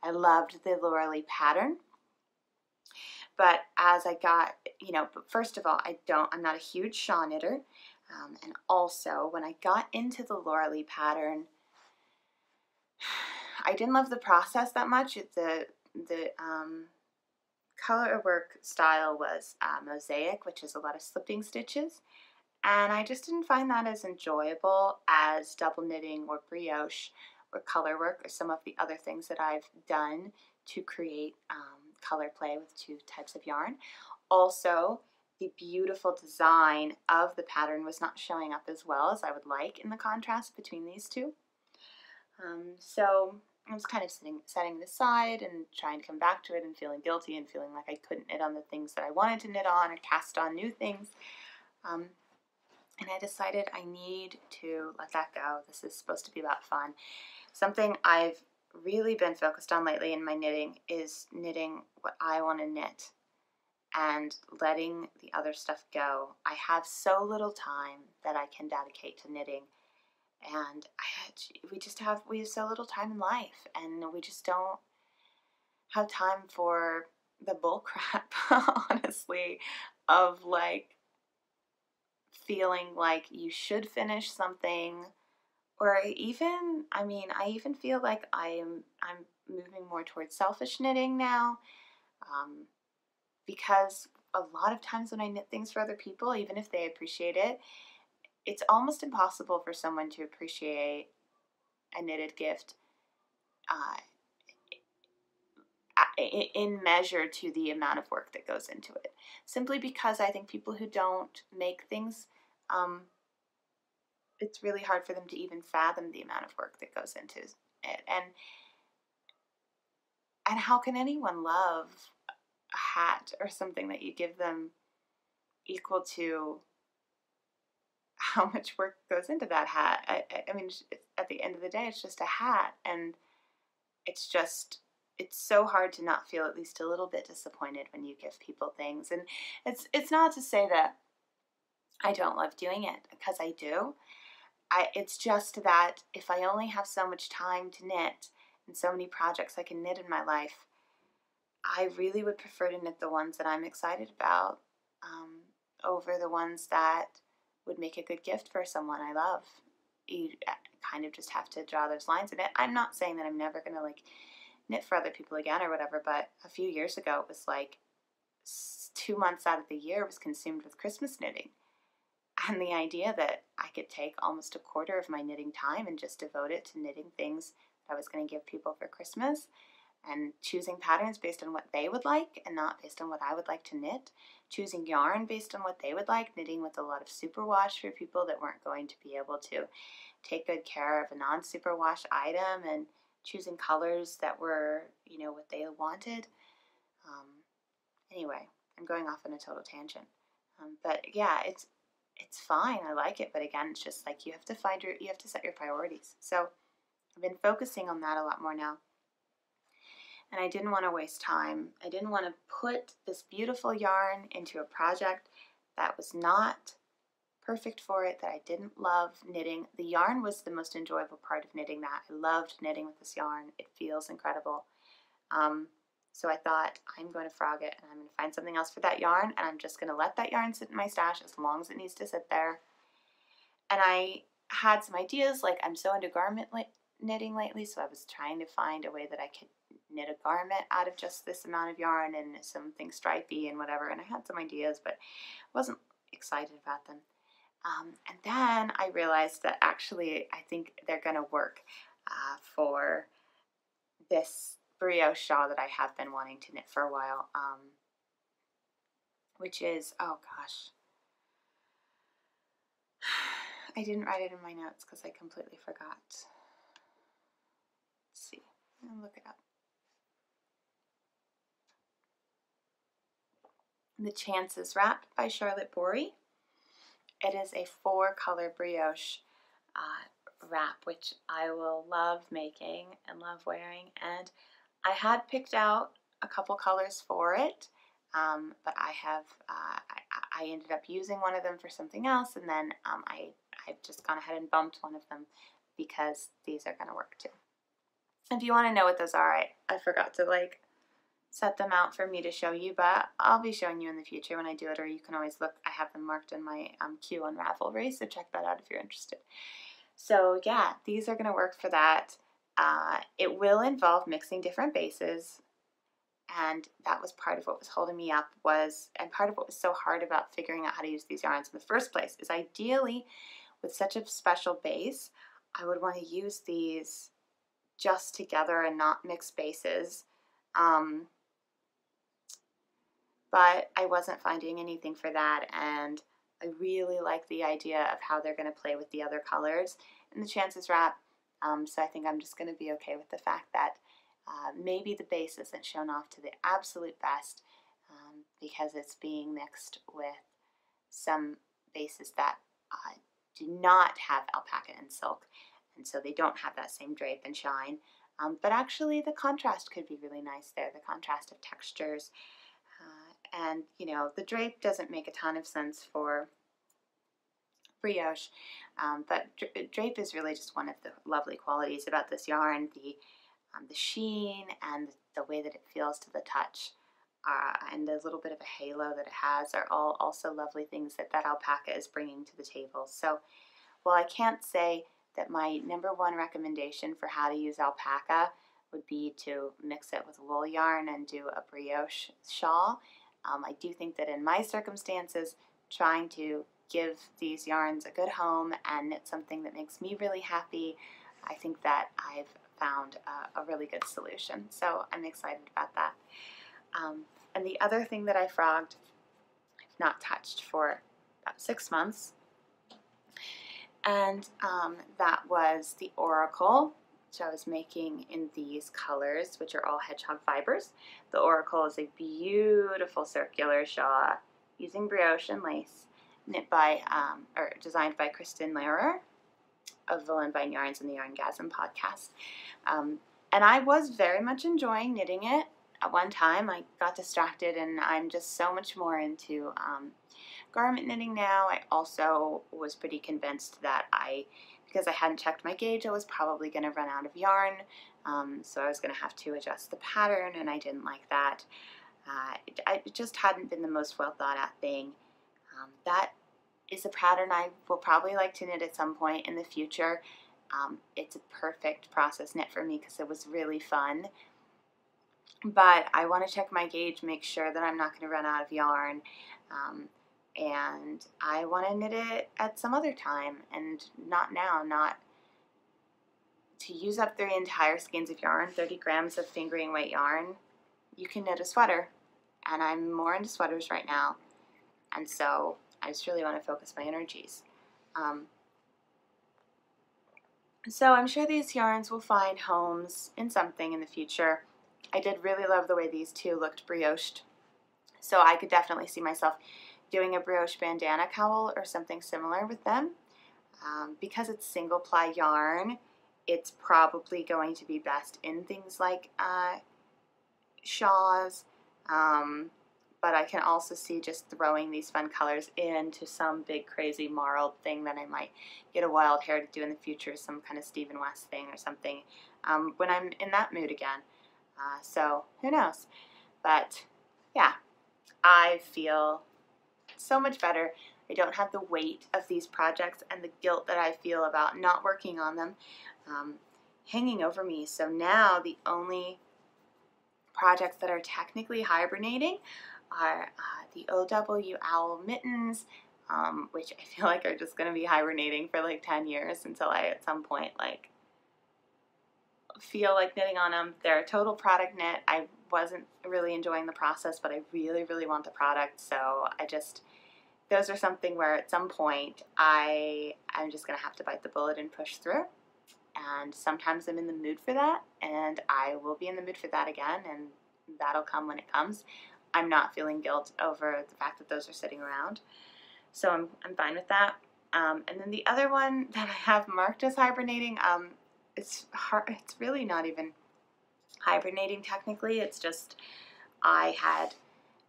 I loved the Laura Lee pattern, but as I got, but first of all, I'm not a huge shawl knitter, and also when I got into the Laura Lee pattern, I didn't love the process that much. The color work style was mosaic, which is a lot of slipping stitches, and I just didn't find that as enjoyable as double knitting or brioche or color work or some of the other things that I've done to create color play with 2 types of yarn. Also, the beautiful design of the pattern was not showing up as well as I would like in the contrast between these 2. So I was kind of setting this aside and trying to come back to it and feeling guilty and feeling like I couldn't knit on the things that I wanted to knit on or cast on new things. And I decided I need to let that go. This is supposed to be about fun. Something I've really been focused on lately in my knitting is knitting what I want to knit and letting the other stuff go. I have so little time that I can dedicate to knitting, and we have so little time in life, and we just don't have time for the bull crap, honestly, of like feeling like you should finish something, or even, I even feel like I'm moving more towards selfish knitting now, because a lot of times when I knit things for other people, even if they appreciate it, it's almost impossible for someone to appreciate a knitted gift in measure to the amount of work that goes into it. Simply because I think people who don't make things, it's really hard for them to even fathom the amount of work that goes into it. And how can anyone love a hat or something that you give them equal to how much work goes into that hat? I mean, at the end of the day, it's just a hat, and it's so hard to not feel at least a little bit disappointed when you give people things. And it's not to say that I don't love doing it, because I do. It's just that if I only have so much time to knit and so many projects I can knit in my life, I really would prefer to knit the ones that I'm excited about over the ones that would make a good gift for someone I love. You kind of just have to draw those lines in it. I'm not saying that I'm never going to like knit for other people again or whatever, but a few years ago it was like 2 months out of the year was consumed with Christmas knitting. And the idea that I could take almost a quarter of my knitting time and just devote it to knitting things that I was going to give people for Christmas, and choosing patterns based on what they would like and not based on what I would like to knit, choosing yarn based on what they would like, knitting with a lot of superwash for people that weren't going to be able to take good care of a non-superwash item, and choosing colors that were, what they wanted. Anyway, I'm going off on a total tangent. But yeah, it's fine. I like it, but again, it's just like you have to set your priorities. So I've been focusing on that a lot more now. And I didn't want to waste time. I didn't want to put this beautiful yarn into a project that was not perfect for it, that I didn't love knitting. The yarn was the most enjoyable part of knitting that. I loved knitting with this yarn. It feels incredible. So I thought, I'm going to frog it, and I'm going to find something else for that yarn, and I'm just going to let that yarn sit in my stash as long as it needs to sit there. And I had some ideas, like I'm so into garment knitting lately, so I was trying to find a way that I could knit a garment out of just this amount of yarn and something stripy and whatever, and I had some ideas, but I wasn't excited about them. And then I realized that actually I think they're going to work for this brioche shawl that I have been wanting to knit for a while, which is, oh gosh, I didn't write it in my notes because I completely forgot. Let's see, I'll look it up. The Chances Wrap by Charlotte Bory. It is a 4-color brioche wrap, which I will love making and love wearing. And I had picked out a couple colors for it, but I ended up using one of them for something else, and then I've just gone ahead and bumped one of them because these are going to work too. If you want to know what those are, I forgot to set them out for me to show you, but I'll be showing you in the future when I do it, or you can always look. I have them marked in my queue on Ravelry, so check that out if you're interested. So yeah, these are going to work for that. It will involve mixing different bases, and that was part of what was holding me up, and part of what was so hard about figuring out how to use these yarns in the first place is ideally with such a special base, I would want to use these just together and not mix bases. But I wasn't finding anything for that, and I really like the idea of how they're going to play with the other colors in the Chances Wrap, so I think I'm just going to be okay with the fact that maybe the base isn't shown off to the absolute best because it's being mixed with some bases that do not have alpaca and silk, and so they don't have that same drape and shine, but actually the contrast could be really nice there, the contrast of textures. And, the drape doesn't make a ton of sense for brioche, but drape is really just one of the lovely qualities about this yarn. The sheen and the way that it feels to the touch, and the little bit of a halo that it has are all also lovely things that alpaca is bringing to the table. So while I can't say that my #1 recommendation for how to use alpaca would be to mix it with wool yarn and do a brioche shawl, I do think that in my circumstances, trying to give these yarns a good home and knit something that makes me really happy, I think that I've found a really good solution. So I'm excited about that. And the other thing that I frogged, I've not touched for about 6 months, and that was the Oracle, which I was making in these colors, which are all hedgehog fibers. The Oracle is a beautiful circular shawl using brioche and lace, knit by, or designed by Kristen Lehrer of Villain Vine Yarns and the Yarngasm podcast. And I was very much enjoying knitting it. At one time, I got distracted, and I'm just so much more into garment knitting now. I also was pretty convinced that because I hadn't checked my gauge, I was probably going to run out of yarn. So I was going to have to adjust the pattern, and I didn't like that. It just hadn't been the most well thought out thing. That is a pattern I will probably like to knit at some point in the future. It's a perfect process knit for me because it was really fun. But I want to check my gauge, make sure that I'm not going to run out of yarn. And I want to knit it at some other time, and not now, not to use up 3 entire skeins of yarn, 30 grams of fingering weight yarn. You can knit a sweater, and I'm more into sweaters right now, and so I just really want to focus my energies. So I'm sure these yarns will find homes in something in the future. I did really love the way these two looked brioche, so I could definitely see myself doing a brioche bandana cowl or something similar with them. Because it's single ply yarn, it's probably going to be best in things like shawls, but I can also see just throwing these fun colors into some big crazy marled thing that I might get a wild hair to do in the future, some kind of Stephen West thing or something, when I'm in that mood again. So who knows? But yeah, I feel so much better. I don't have the weight of these projects and the guilt that I feel about not working on them hanging over me. So now the only projects that are technically hibernating are the OW Owl mittens, which I feel like are just going to be hibernating for like 10 years until I at some point like feel like knitting on them. They're a total product knit. I wasn't really enjoying the process, but I really, really want the product, so those are something where at some point I'm just going to have to bite the bullet and push through. And sometimes I'm in the mood for that, and I will be in the mood for that again, and that'll come when it comes. I'm not feeling guilt over the fact that those are sitting around, so I'm fine with that. And then the other one that I have marked as hibernating, it's really not even hibernating technically. It's just I had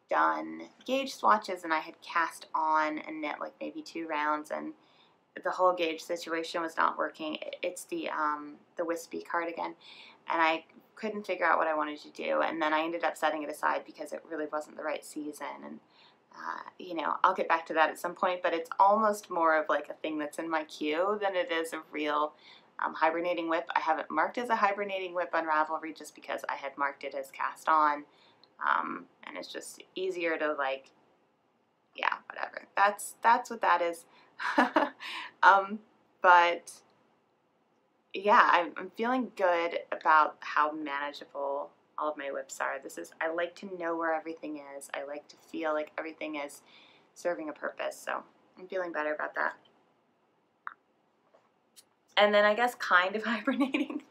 done gauge swatches, and I had cast on and knit like maybe 2 rounds, and the whole gauge situation was not working. It's the wispy cardigan, and I couldn't figure out what I wanted to do, and then I ended up setting it aside because it really wasn't the right season. And you know, I'll get back to that at some point, but it's almost more of like a thing that's in my queue than it is a real hibernating whip. I have it marked as a hibernating whip on Ravelry just because I had marked it as cast on, and it's just easier to like, yeah, whatever. That's what that is. But yeah, I'm feeling good about how manageable all of my whips are. I like to know where everything is. I like to feel like everything is serving a purpose, so I'm feeling better about that. And then I guess kind of hibernating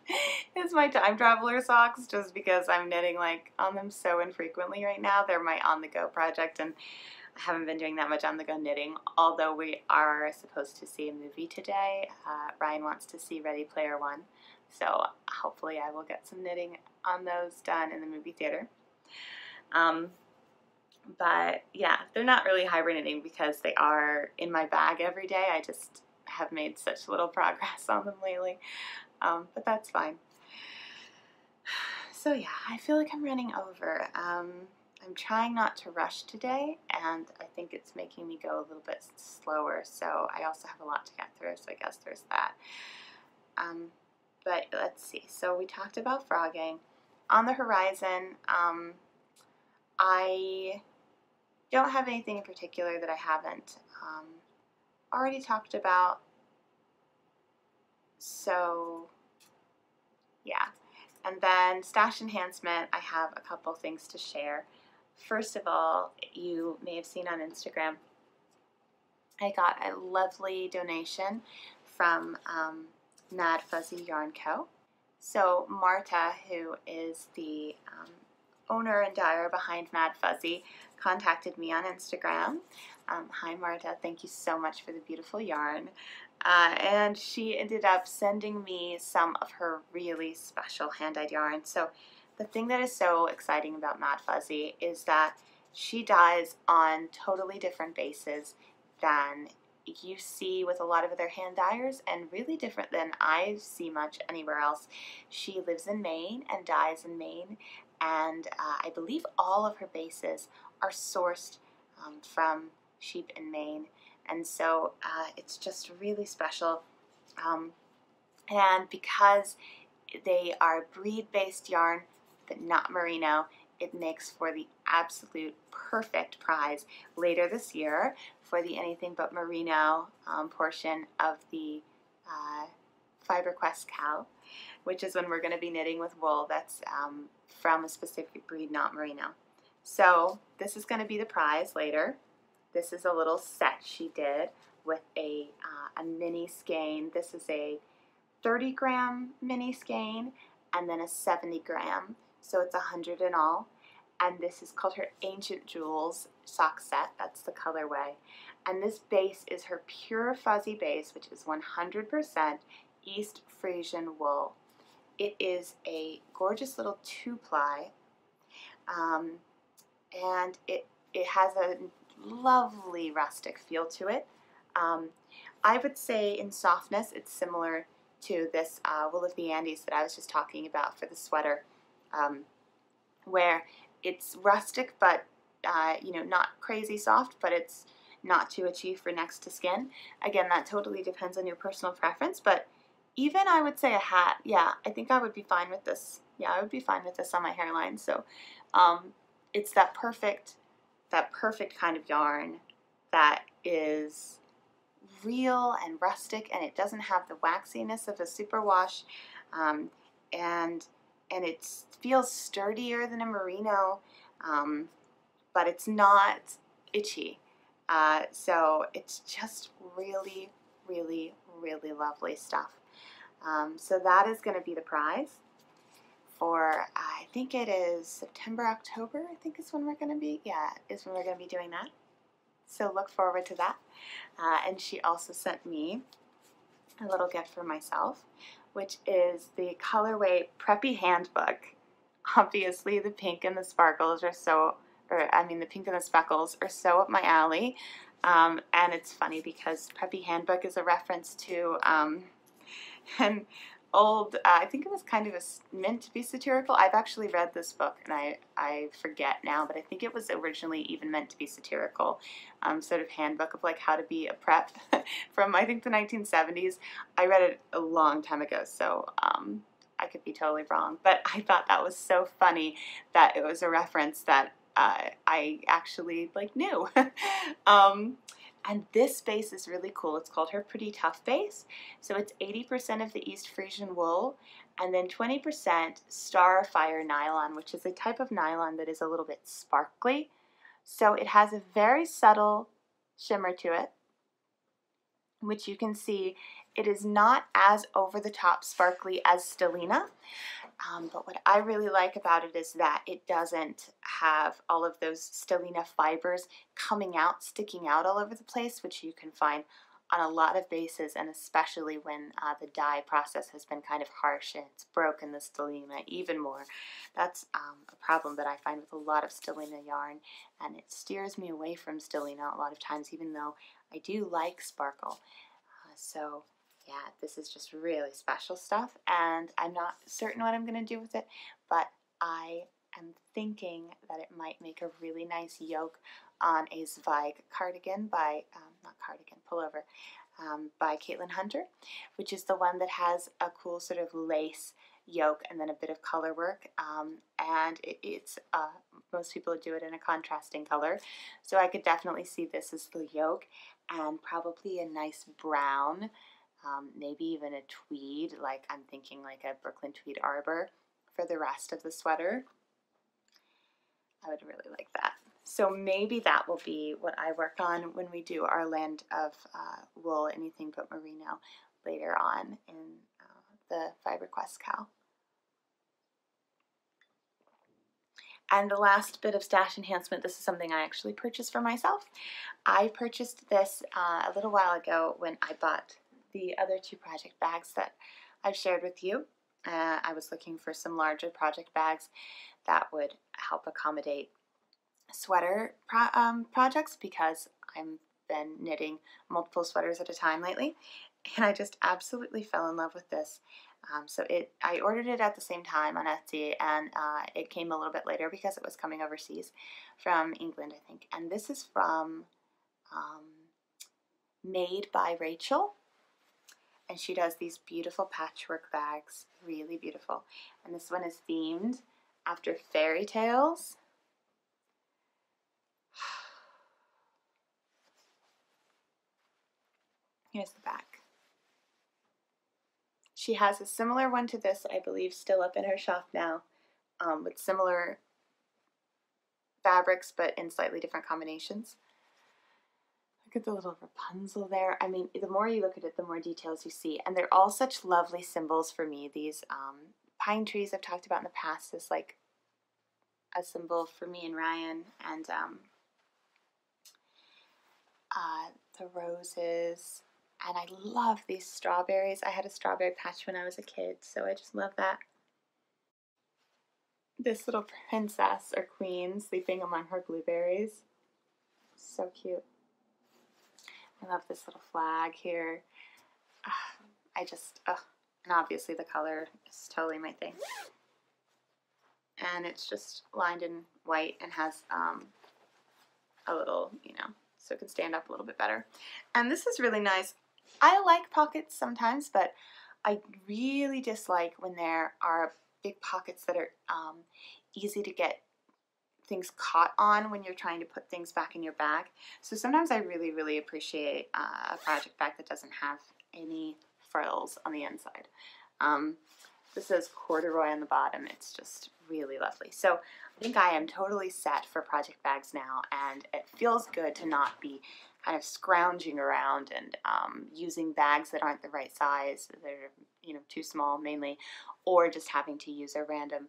is my time traveler socks, just because I'm knitting like on them so infrequently right now. They're my on-the-go project, and I haven't been doing that much on-the-go knitting, although we are supposed to see a movie today. Ryan wants to see Ready Player One, so hopefully I will get some knitting on those done in the movie theater. But yeah, they're not really hibernating because they are in my bag every day. I just have made such little progress on them lately, but that's fine. So yeah, I feel like I'm running over. I'm trying not to rush today, and I think it's making me go a little bit slower, so I also have a lot to get through, so I guess there's that. But let's see, so we talked about frogging. On the horizon, I don't have anything in particular that I haven't already talked about, so Yeah. And then stash enhancement, I have a couple things to share. First of all, you may have seen on Instagram, I got a lovely donation from Mad Fuzzy Yarn Co. So Marta, who is the owner and dyer behind Mad Fuzzy, contacted me on Instagram. Hi Marta, thank you so much for the beautiful yarn. And she ended up sending me some of her really special hand-dyed yarn. So the thing that is so exciting about Mad Fuzzy is that she dyes on totally different bases than you see with a lot of other hand dyers, and really different than I see much anywhere else. She lives in Maine and dyes in Maine, and I believe all of her bases are sourced from sheep in Maine, and so it's just really special. And because they are breed-based yarn but not merino, it makes for the absolute perfect prize later this year for the Anything But Merino portion of the Fiber Quest KAL, which is when we're going to be knitting with wool that's from a specific breed, not merino. So this is going to be the prize later. This is a little set she did with a mini skein. This is a 30-gram mini skein and then a 70-gram. So it's 100 in all. And this is called her Ancient Jewels sock set. That's the colorway. And this base is her pure fuzzy base, which is 100% East Frisian wool. It is a gorgeous little 2-ply, and it has a lovely rustic feel to it. I would say in softness it's similar to this Wool of the Andes that I was just talking about for the sweater, where it's rustic but you know, not crazy soft, but it's not too itchy for next to skin. Again, that totally depends on your personal preference, but even I would say a hat, yeah, I think I would be fine with this. Yeah, I would be fine with this on my hairline. So it's that perfect kind of yarn that is real and rustic, and it doesn't have the waxiness of a superwash, and it feels sturdier than a merino, but it's not itchy. So it's just really, really, really lovely stuff. So that is going to be the prize for, I think it is September, October, I think is when we're going to be, is when we're going to be doing that. So look forward to that. And she also sent me a little gift for myself, which is the colorway Preppy Handbook. Obviously the pink and the sparkles are so, the pink and the speckles are so up my alley. And it's funny because Preppy Handbook is a reference to an old, I think it was kind of meant to be satirical. I've actually read this book and I forget now, but I think it was originally even meant to be satirical, sort of handbook of like how to be a prep from I think the 1970s. I read it a long time ago, so I could be totally wrong, but I thought that was so funny that it was a reference that I actually like knew. And this base is really cool. It's called her Pretty Tough base. So it's 80% of the East Frisian wool and then 20% Starfire nylon, which is a type of nylon that is a little bit sparkly. So it has a very subtle shimmer to it, which you can see it is not as over-the-top sparkly as Stellina. But what I really like about it is that it doesn't have all of those Stellina fibers coming out, sticking out all over the place, which you can find on a lot of bases, and especially when the dye process has been kind of harsh and it's broken the Stellina even more. That's a problem that I find with a lot of Stellina yarn, and it steers me away from Stellina a lot of times, even though I do like sparkle. So yeah, this is just really special stuff, and I'm not certain what I'm going to do with it, but I am thinking that it might make a really nice yoke on a Zweig cardigan by, pullover, by Caitlin Hunter, which is the one that has a cool sort of lace yoke and then a bit of color work, and it's most people do it in a contrasting color, so I could definitely see this as the yoke and probably a nice brown maybe even a tweed, like I'm thinking like a Brooklyn tweed arbor for the rest of the sweater. I would really like that. So maybe that will be what I work on when we do our Land of Wool Anything But Merino later on in the FiberQuest KAL. And the last bit of stash enhancement, this is something I actually purchased for myself. I purchased this a little while ago when I bought the other 2 project bags that I've shared with you. I was looking for some larger project bags that would help accommodate sweater projects because I've been knitting multiple sweaters at a time lately, and I just absolutely fell in love with this. I ordered it at the same time on Etsy, and it came a little bit later because it was coming overseas from England, I think. And this is from Made by Rachel, and she does these beautiful patchwork bags, really beautiful. And this one is themed after fairy tales. Here's the back. She has a similar one to this, I believe, still up in her shop now, with similar fabrics but in slightly different combinations. Look at the little Rapunzel there. I mean, the more you look at it, the more details you see. And they're all such lovely symbols for me. These pine trees I've talked about in the past is like a symbol for me and Ryan. And the roses. And I love these strawberries. I had a strawberry patch when I was a kid, so I just love that. This little princess or queen sleeping among her blueberries. So cute. I love this little flag here. And obviously the color is totally my thing. And it's just lined in white and has a little, so it can stand up a little bit better. And this is really nice. I like pockets sometimes, but I really dislike when there are big pockets that are easy to get things caught on when you're trying to put things back in your bag. So sometimes I really, really appreciate a project bag that doesn't have any frills on the inside. This says corduroy on the bottom. It's just really lovely. So I think I am totally set for project bags now, and it feels good to not be kind of scrounging around and using bags that aren't the right size. They're too small mainly, or just having to use a random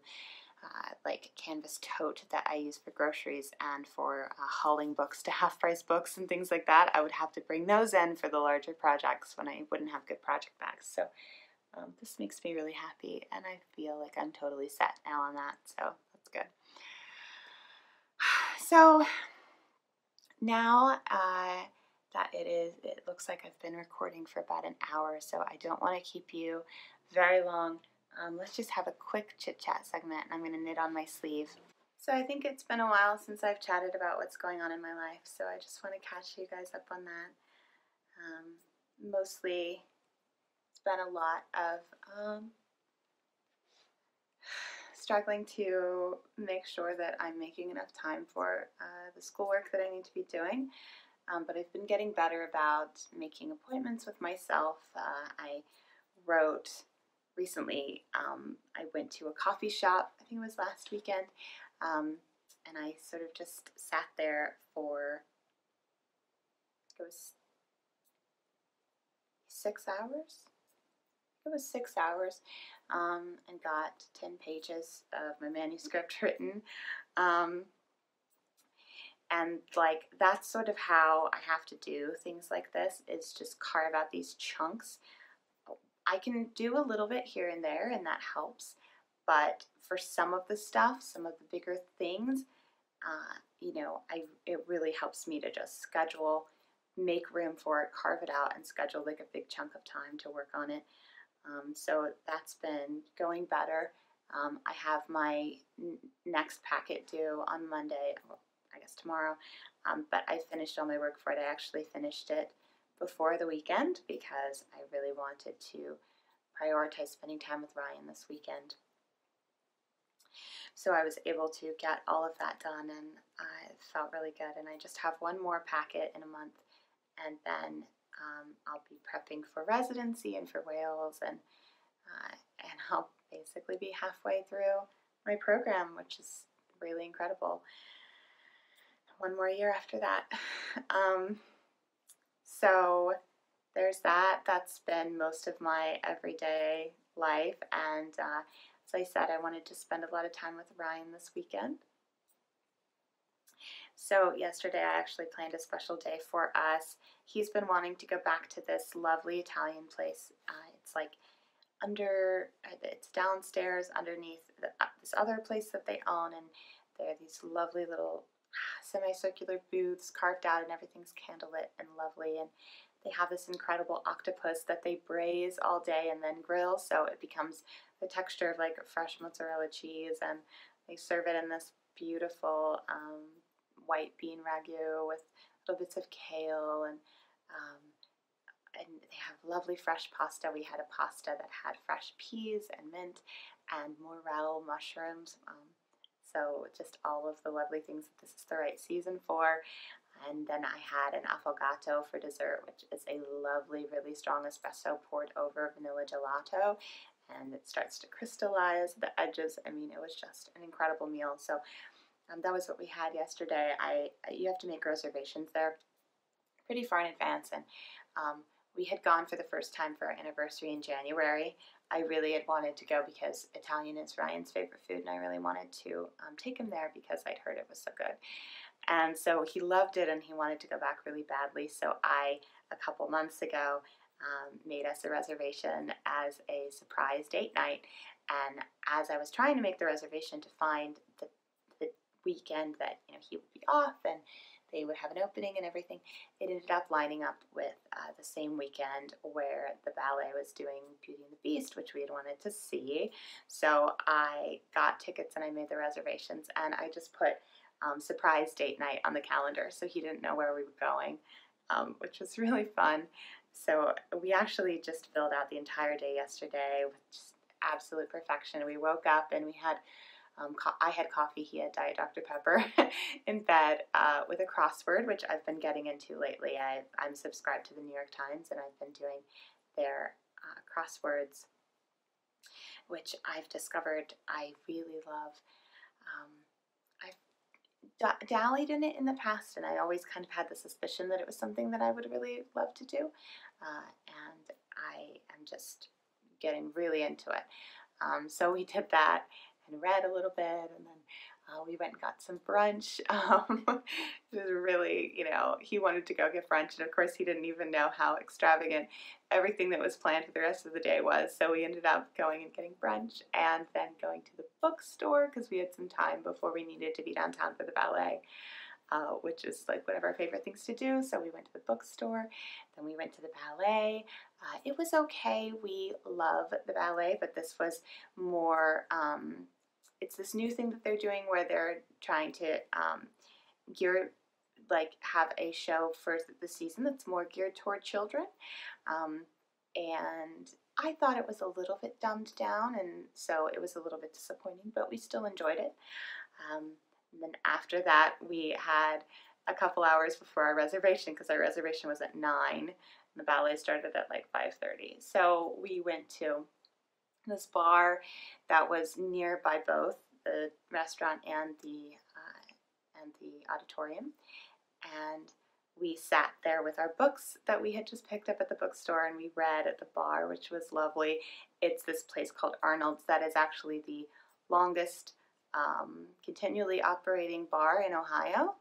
like canvas tote that I use for groceries and for hauling books to half-price books and things like that. I would have to bring those in for the larger projects when I wouldn't have good project bags. So this makes me really happy, and I feel like I'm totally set now on that, so that's good. So now that it looks like I've been recording for about an hour, so I don't want to keep you very long. Let's just have a quick chit-chat segment, and I'm going to knit on my sleeve. So I think it's been a while since I've chatted about what's going on in my life, so I just want to catch you guys up on that. Mostly it's been a lot of struggling to make sure that I'm making enough time for the schoolwork that I need to be doing. But I've been getting better about making appointments with myself. I wrote recently, I went to a coffee shop, I think it was last weekend, and I sort of just sat there for, it was 6 hours? It was 6 hours, and got 10 pages of my manuscript written. And like, that's sort of how I have to do things like this, is just carve out these chunks. I can do a little bit here and there, and that helps. But for some of the stuff, some of the bigger things, it really helps me to just schedule, make room for it, carve it out, and schedule like a big chunk of time to work on it. So that's been going better. I have my next packet due on Monday, well, I guess tomorrow, but I finished all my work for it. I actually finished it before the weekend because I really wanted to prioritize spending time with Ryan this weekend. So I was able to get all of that done, and I felt really good. And I just have one more packet in a month, and then I'll be prepping for residency and for Wales, and I'll basically be halfway through my program, which is really incredible. One more year after that. So there's that. That's been most of my everyday life, and as I said, I wanted to spend a lot of time with Ryan this weekend. So yesterday I actually planned a special day for us. He's been wanting to go back to this lovely Italian place. It's like it's downstairs underneath this other place that they own, and there are these lovely little semicircular booths carved out, and everything's candlelit and lovely, and they have this incredible octopus that they braise all day and then grill, so it becomes the texture of like fresh mozzarella cheese, and they serve it in this beautiful white bean ragu with little bits of kale, and they have lovely fresh pasta. We had a pasta that had fresh peas and mint and morel mushrooms. So just all of the lovely things that this is the right season for. And then I had an affogato for dessert, which is a lovely, really strong espresso poured over vanilla gelato. And it starts to crystallize the edges. I mean, it was just an incredible meal. So that was what we had yesterday. You have to make reservations there pretty far in advance. And we had gone for the first time for our anniversary in January. I really had wanted to go because Italian is Ryan's favorite food, and I really wanted to take him there because I'd heard it was so good. And so he loved it, and he wanted to go back really badly. So a couple months ago, made us a reservation as a surprise date night. And as I was trying to make the reservation to find the weekend that he would be off and they would have an opening and everything, it ended up lining up with the same weekend where the ballet was doing Beauty and the Beast, which we had wanted to see. So I got tickets and I made the reservations, and I just put surprise date night on the calendar so he didn't know where we were going, which was really fun. So we actually just filled out the entire day yesterday with just absolute perfection. We woke up and we had I had coffee, he had Diet Dr. Pepper in bed with a crossword, which I've been getting into lately. I'm subscribed to the New York Times, and I've been doing their crosswords, which I've discovered I really love. I've dallied in it in the past, and I always kind of had the suspicion that it was something that I would really love to do, and I am just getting really into it. So we did that and read a little bit, and then we went and got some brunch. It was really, he wanted to go get brunch, and of course he didn't even know how extravagant everything that was planned for the rest of the day was, so we ended up going and getting brunch, and then going to the bookstore, because we had some time before we needed to be downtown for the ballet, which is like one of our favorite things to do. So we went to the bookstore, then we went to the ballet. It was okay. We love the ballet, but this was more, it's this new thing that they're doing where they're trying to have a show for the season that's more geared toward children. And I thought it was a little bit dumbed down, and so it was a little bit disappointing, but we still enjoyed it. And then after that, we had a couple hours before our reservation, because our reservation was at 9, and the ballet started at like 5:30. So we went to this bar that was nearby both the restaurant and the auditorium, and we sat there with our books that we had just picked up at the bookstore, and we read at the bar, which was lovely. It's this place called Arnold's that is actually the longest continually operating bar in Ohio,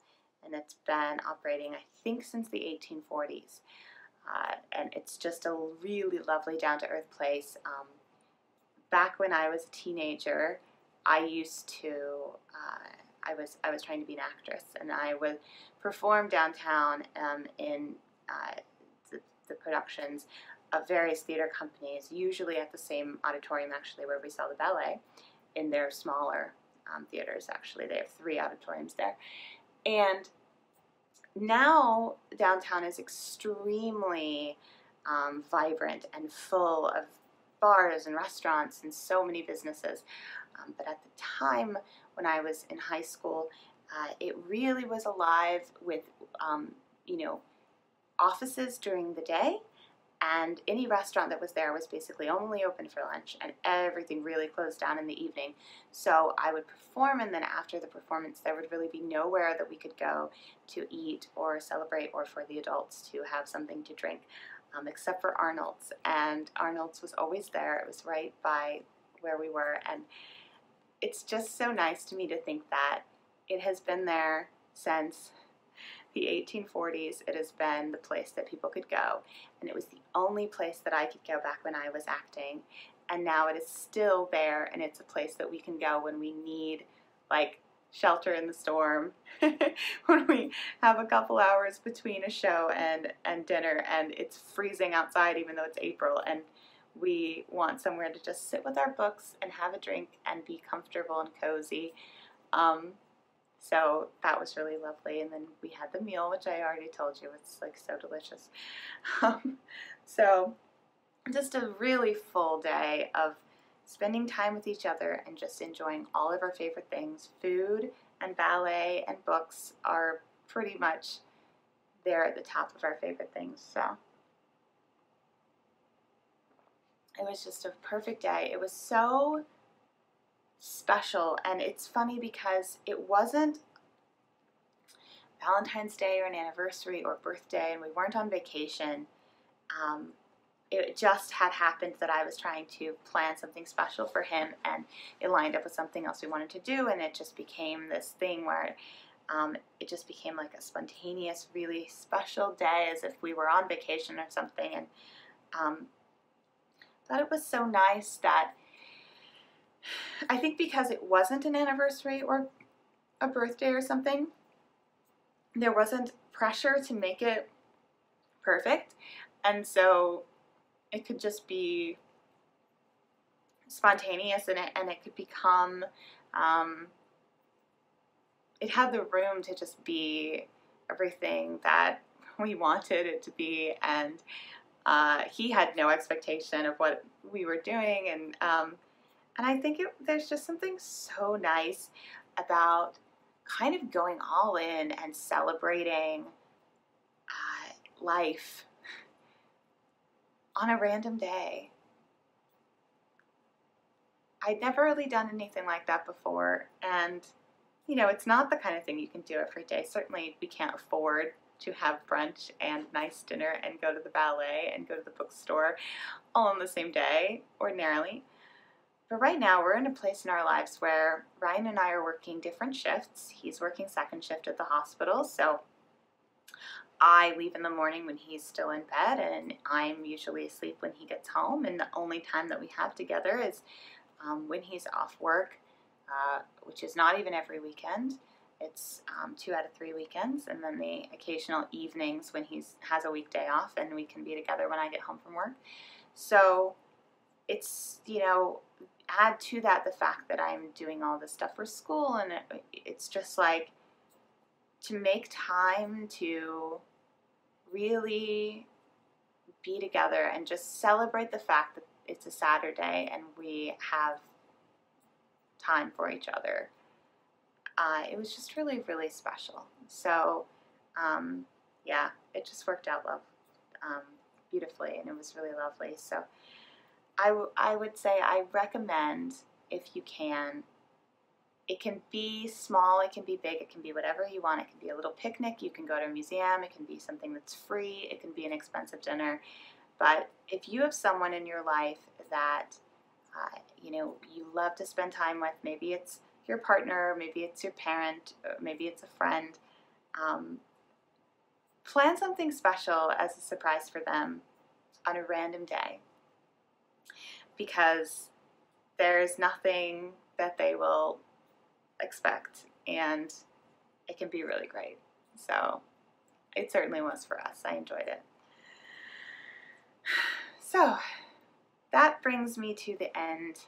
and it's been operating, I think, since the 1840s. And it's just a really lovely, down-to-earth place. Back when I was a teenager, I used to, I was trying to be an actress, and I would perform downtown in the productions of various theater companies, usually at the same auditorium, actually, where we saw the ballet, in their smaller theaters. Actually, they have 3 auditoriums there. And now downtown is extremely vibrant and full of bars and restaurants and so many businesses. But at the time when I was in high school, it really was alive with, offices during the day, and any restaurant that was there was basically only open for lunch, and everything really closed down in the evening. So I would perform, and then after the performance there would really be nowhere that we could go to eat or celebrate, or for the adults to have something to drink, except for Arnold's. And Arnold's was always there. It was right by where we were, and it's just so nice to me to think that it has been there since the 1840s. It has been the place that people could go, and it was the only place that I could go back when I was acting, and now it is still there, and it's a place that we can go when we need, like, shelter in the storm, when we have a couple hours between a show and dinner, and it's freezing outside even though it's April, and we want somewhere to just sit with our books and have a drink and be comfortable and cozy. So that was really lovely. And then we had the meal, which I already told you, it's like so delicious. So just a really full day of spending time with each other and just enjoying all of our favorite things. Food and ballet and books are pretty much there at the top of our favorite things. So it was just a perfect day. It was so special, and it's funny because it wasn't Valentine's Day or an anniversary or birthday, and we weren't on vacation. It just had happened that I was trying to plan something special for him, and it lined up with something else we wanted to do, and it just became this thing where it just became like a spontaneous, really special day, as if we were on vacation or something. And thought it was so nice that I think because it wasn't an anniversary or a birthday or something, there wasn't pressure to make it perfect, and so it could just be spontaneous, and it could become, it had the room to just be everything that we wanted it to be, and he had no expectation of what we were doing, and I think there's just something so nice about kind of going all in and celebrating life on a random day. I'd never really done anything like that before, and you know, it's not the kind of thing you can do every day. Certainly we can't afford to have brunch and nice dinner and go to the ballet and go to the bookstore all on the same day ordinarily. But right now we're in a place in our lives where Ryan and I are working different shifts. He's working second shift at the hospital, so I leave in the morning when he's still in bed, and I'm usually asleep when he gets home, and the only time that we have together is when he's off work, which is not even every weekend. It's 2 out of 3 weekends, and then the occasional evenings when he has a weekday off, and we can be together when I get home from work. So it's, you know, add to that the fact that I'm doing all this stuff for school, and it's just like, to make time to really be together and just celebrate the fact that it's a Saturday and we have time for each other. It was just really, really special. So, yeah, it just worked out beautifully, and it was really lovely. So I would say I recommend, if you can, it can be small, it can be big, it can be whatever you want. It can be a little picnic, you can go to a museum, it can be something that's free, it can be an expensive dinner. But if you have someone in your life that you know, you love to spend time with, maybe it's your partner, maybe it's your parent, maybe it's a friend, plan something special as a surprise for them on a random day, because there's nothing that they will expect, and it can be really great. So it certainly was for us. I enjoyed it. So that brings me to the end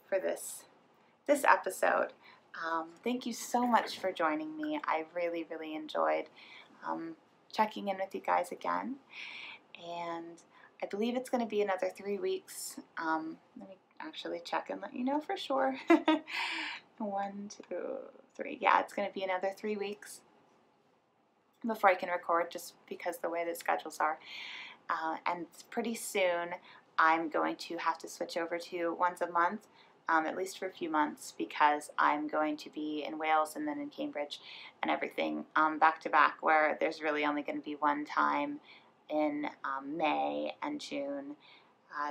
for this episode. Thank you so much for joining me. I really, really enjoyed checking in with you guys again, and I believe it's going to be another 3 weeks. Let me actually check and let you know for sure. 1, 2, 3. Yeah, it's going to be another 3 weeks. before I can record, just because the way the schedules are. And pretty soon I'm going to have to switch over to once a month, at least for a few months, because I'm going to be in Wales and then in Cambridge and everything back to back, where there's really only going to be one time in May and June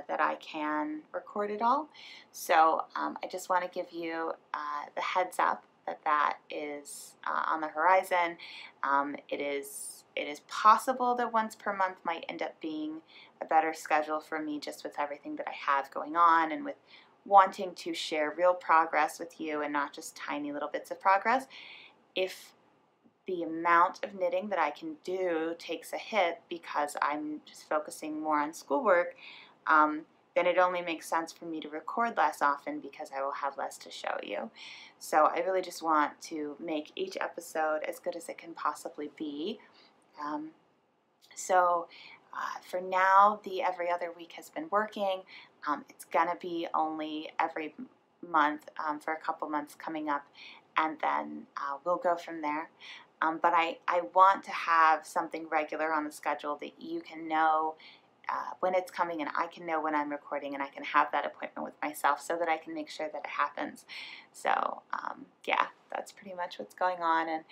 that I can record it all. So I just want to give you the heads up that that is on the horizon. It is possible that once per month might end up being a better schedule for me, just with everything that I have going on and with wanting to share real progress with you and not just tiny little bits of progress. If the amount of knitting that I can do takes a hit because I'm just focusing more on schoolwork, then it only makes sense for me to record less often because I will have less to show you. So I really just want to make each episode as good as it can possibly be. For now, the every other week has been working. It's gonna be only every month for a couple months coming up, and then we'll go from there. But I want to have something regular on the schedule that you can know when it's coming, and I can know when I'm recording, and I can have that appointment with myself so that I can make sure that it happens. So yeah, that's pretty much what's going on. And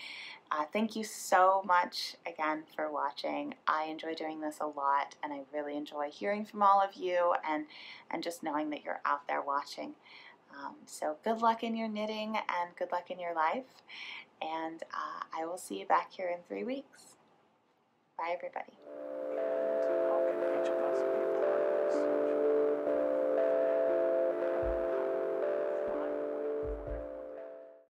thank you so much again for watching. I enjoy doing this a lot, and I really enjoy hearing from all of you and just knowing that you're out there watching. So good luck in your knitting and good luck in your life, and I will see you back here in 3 weeks. Bye, everybody.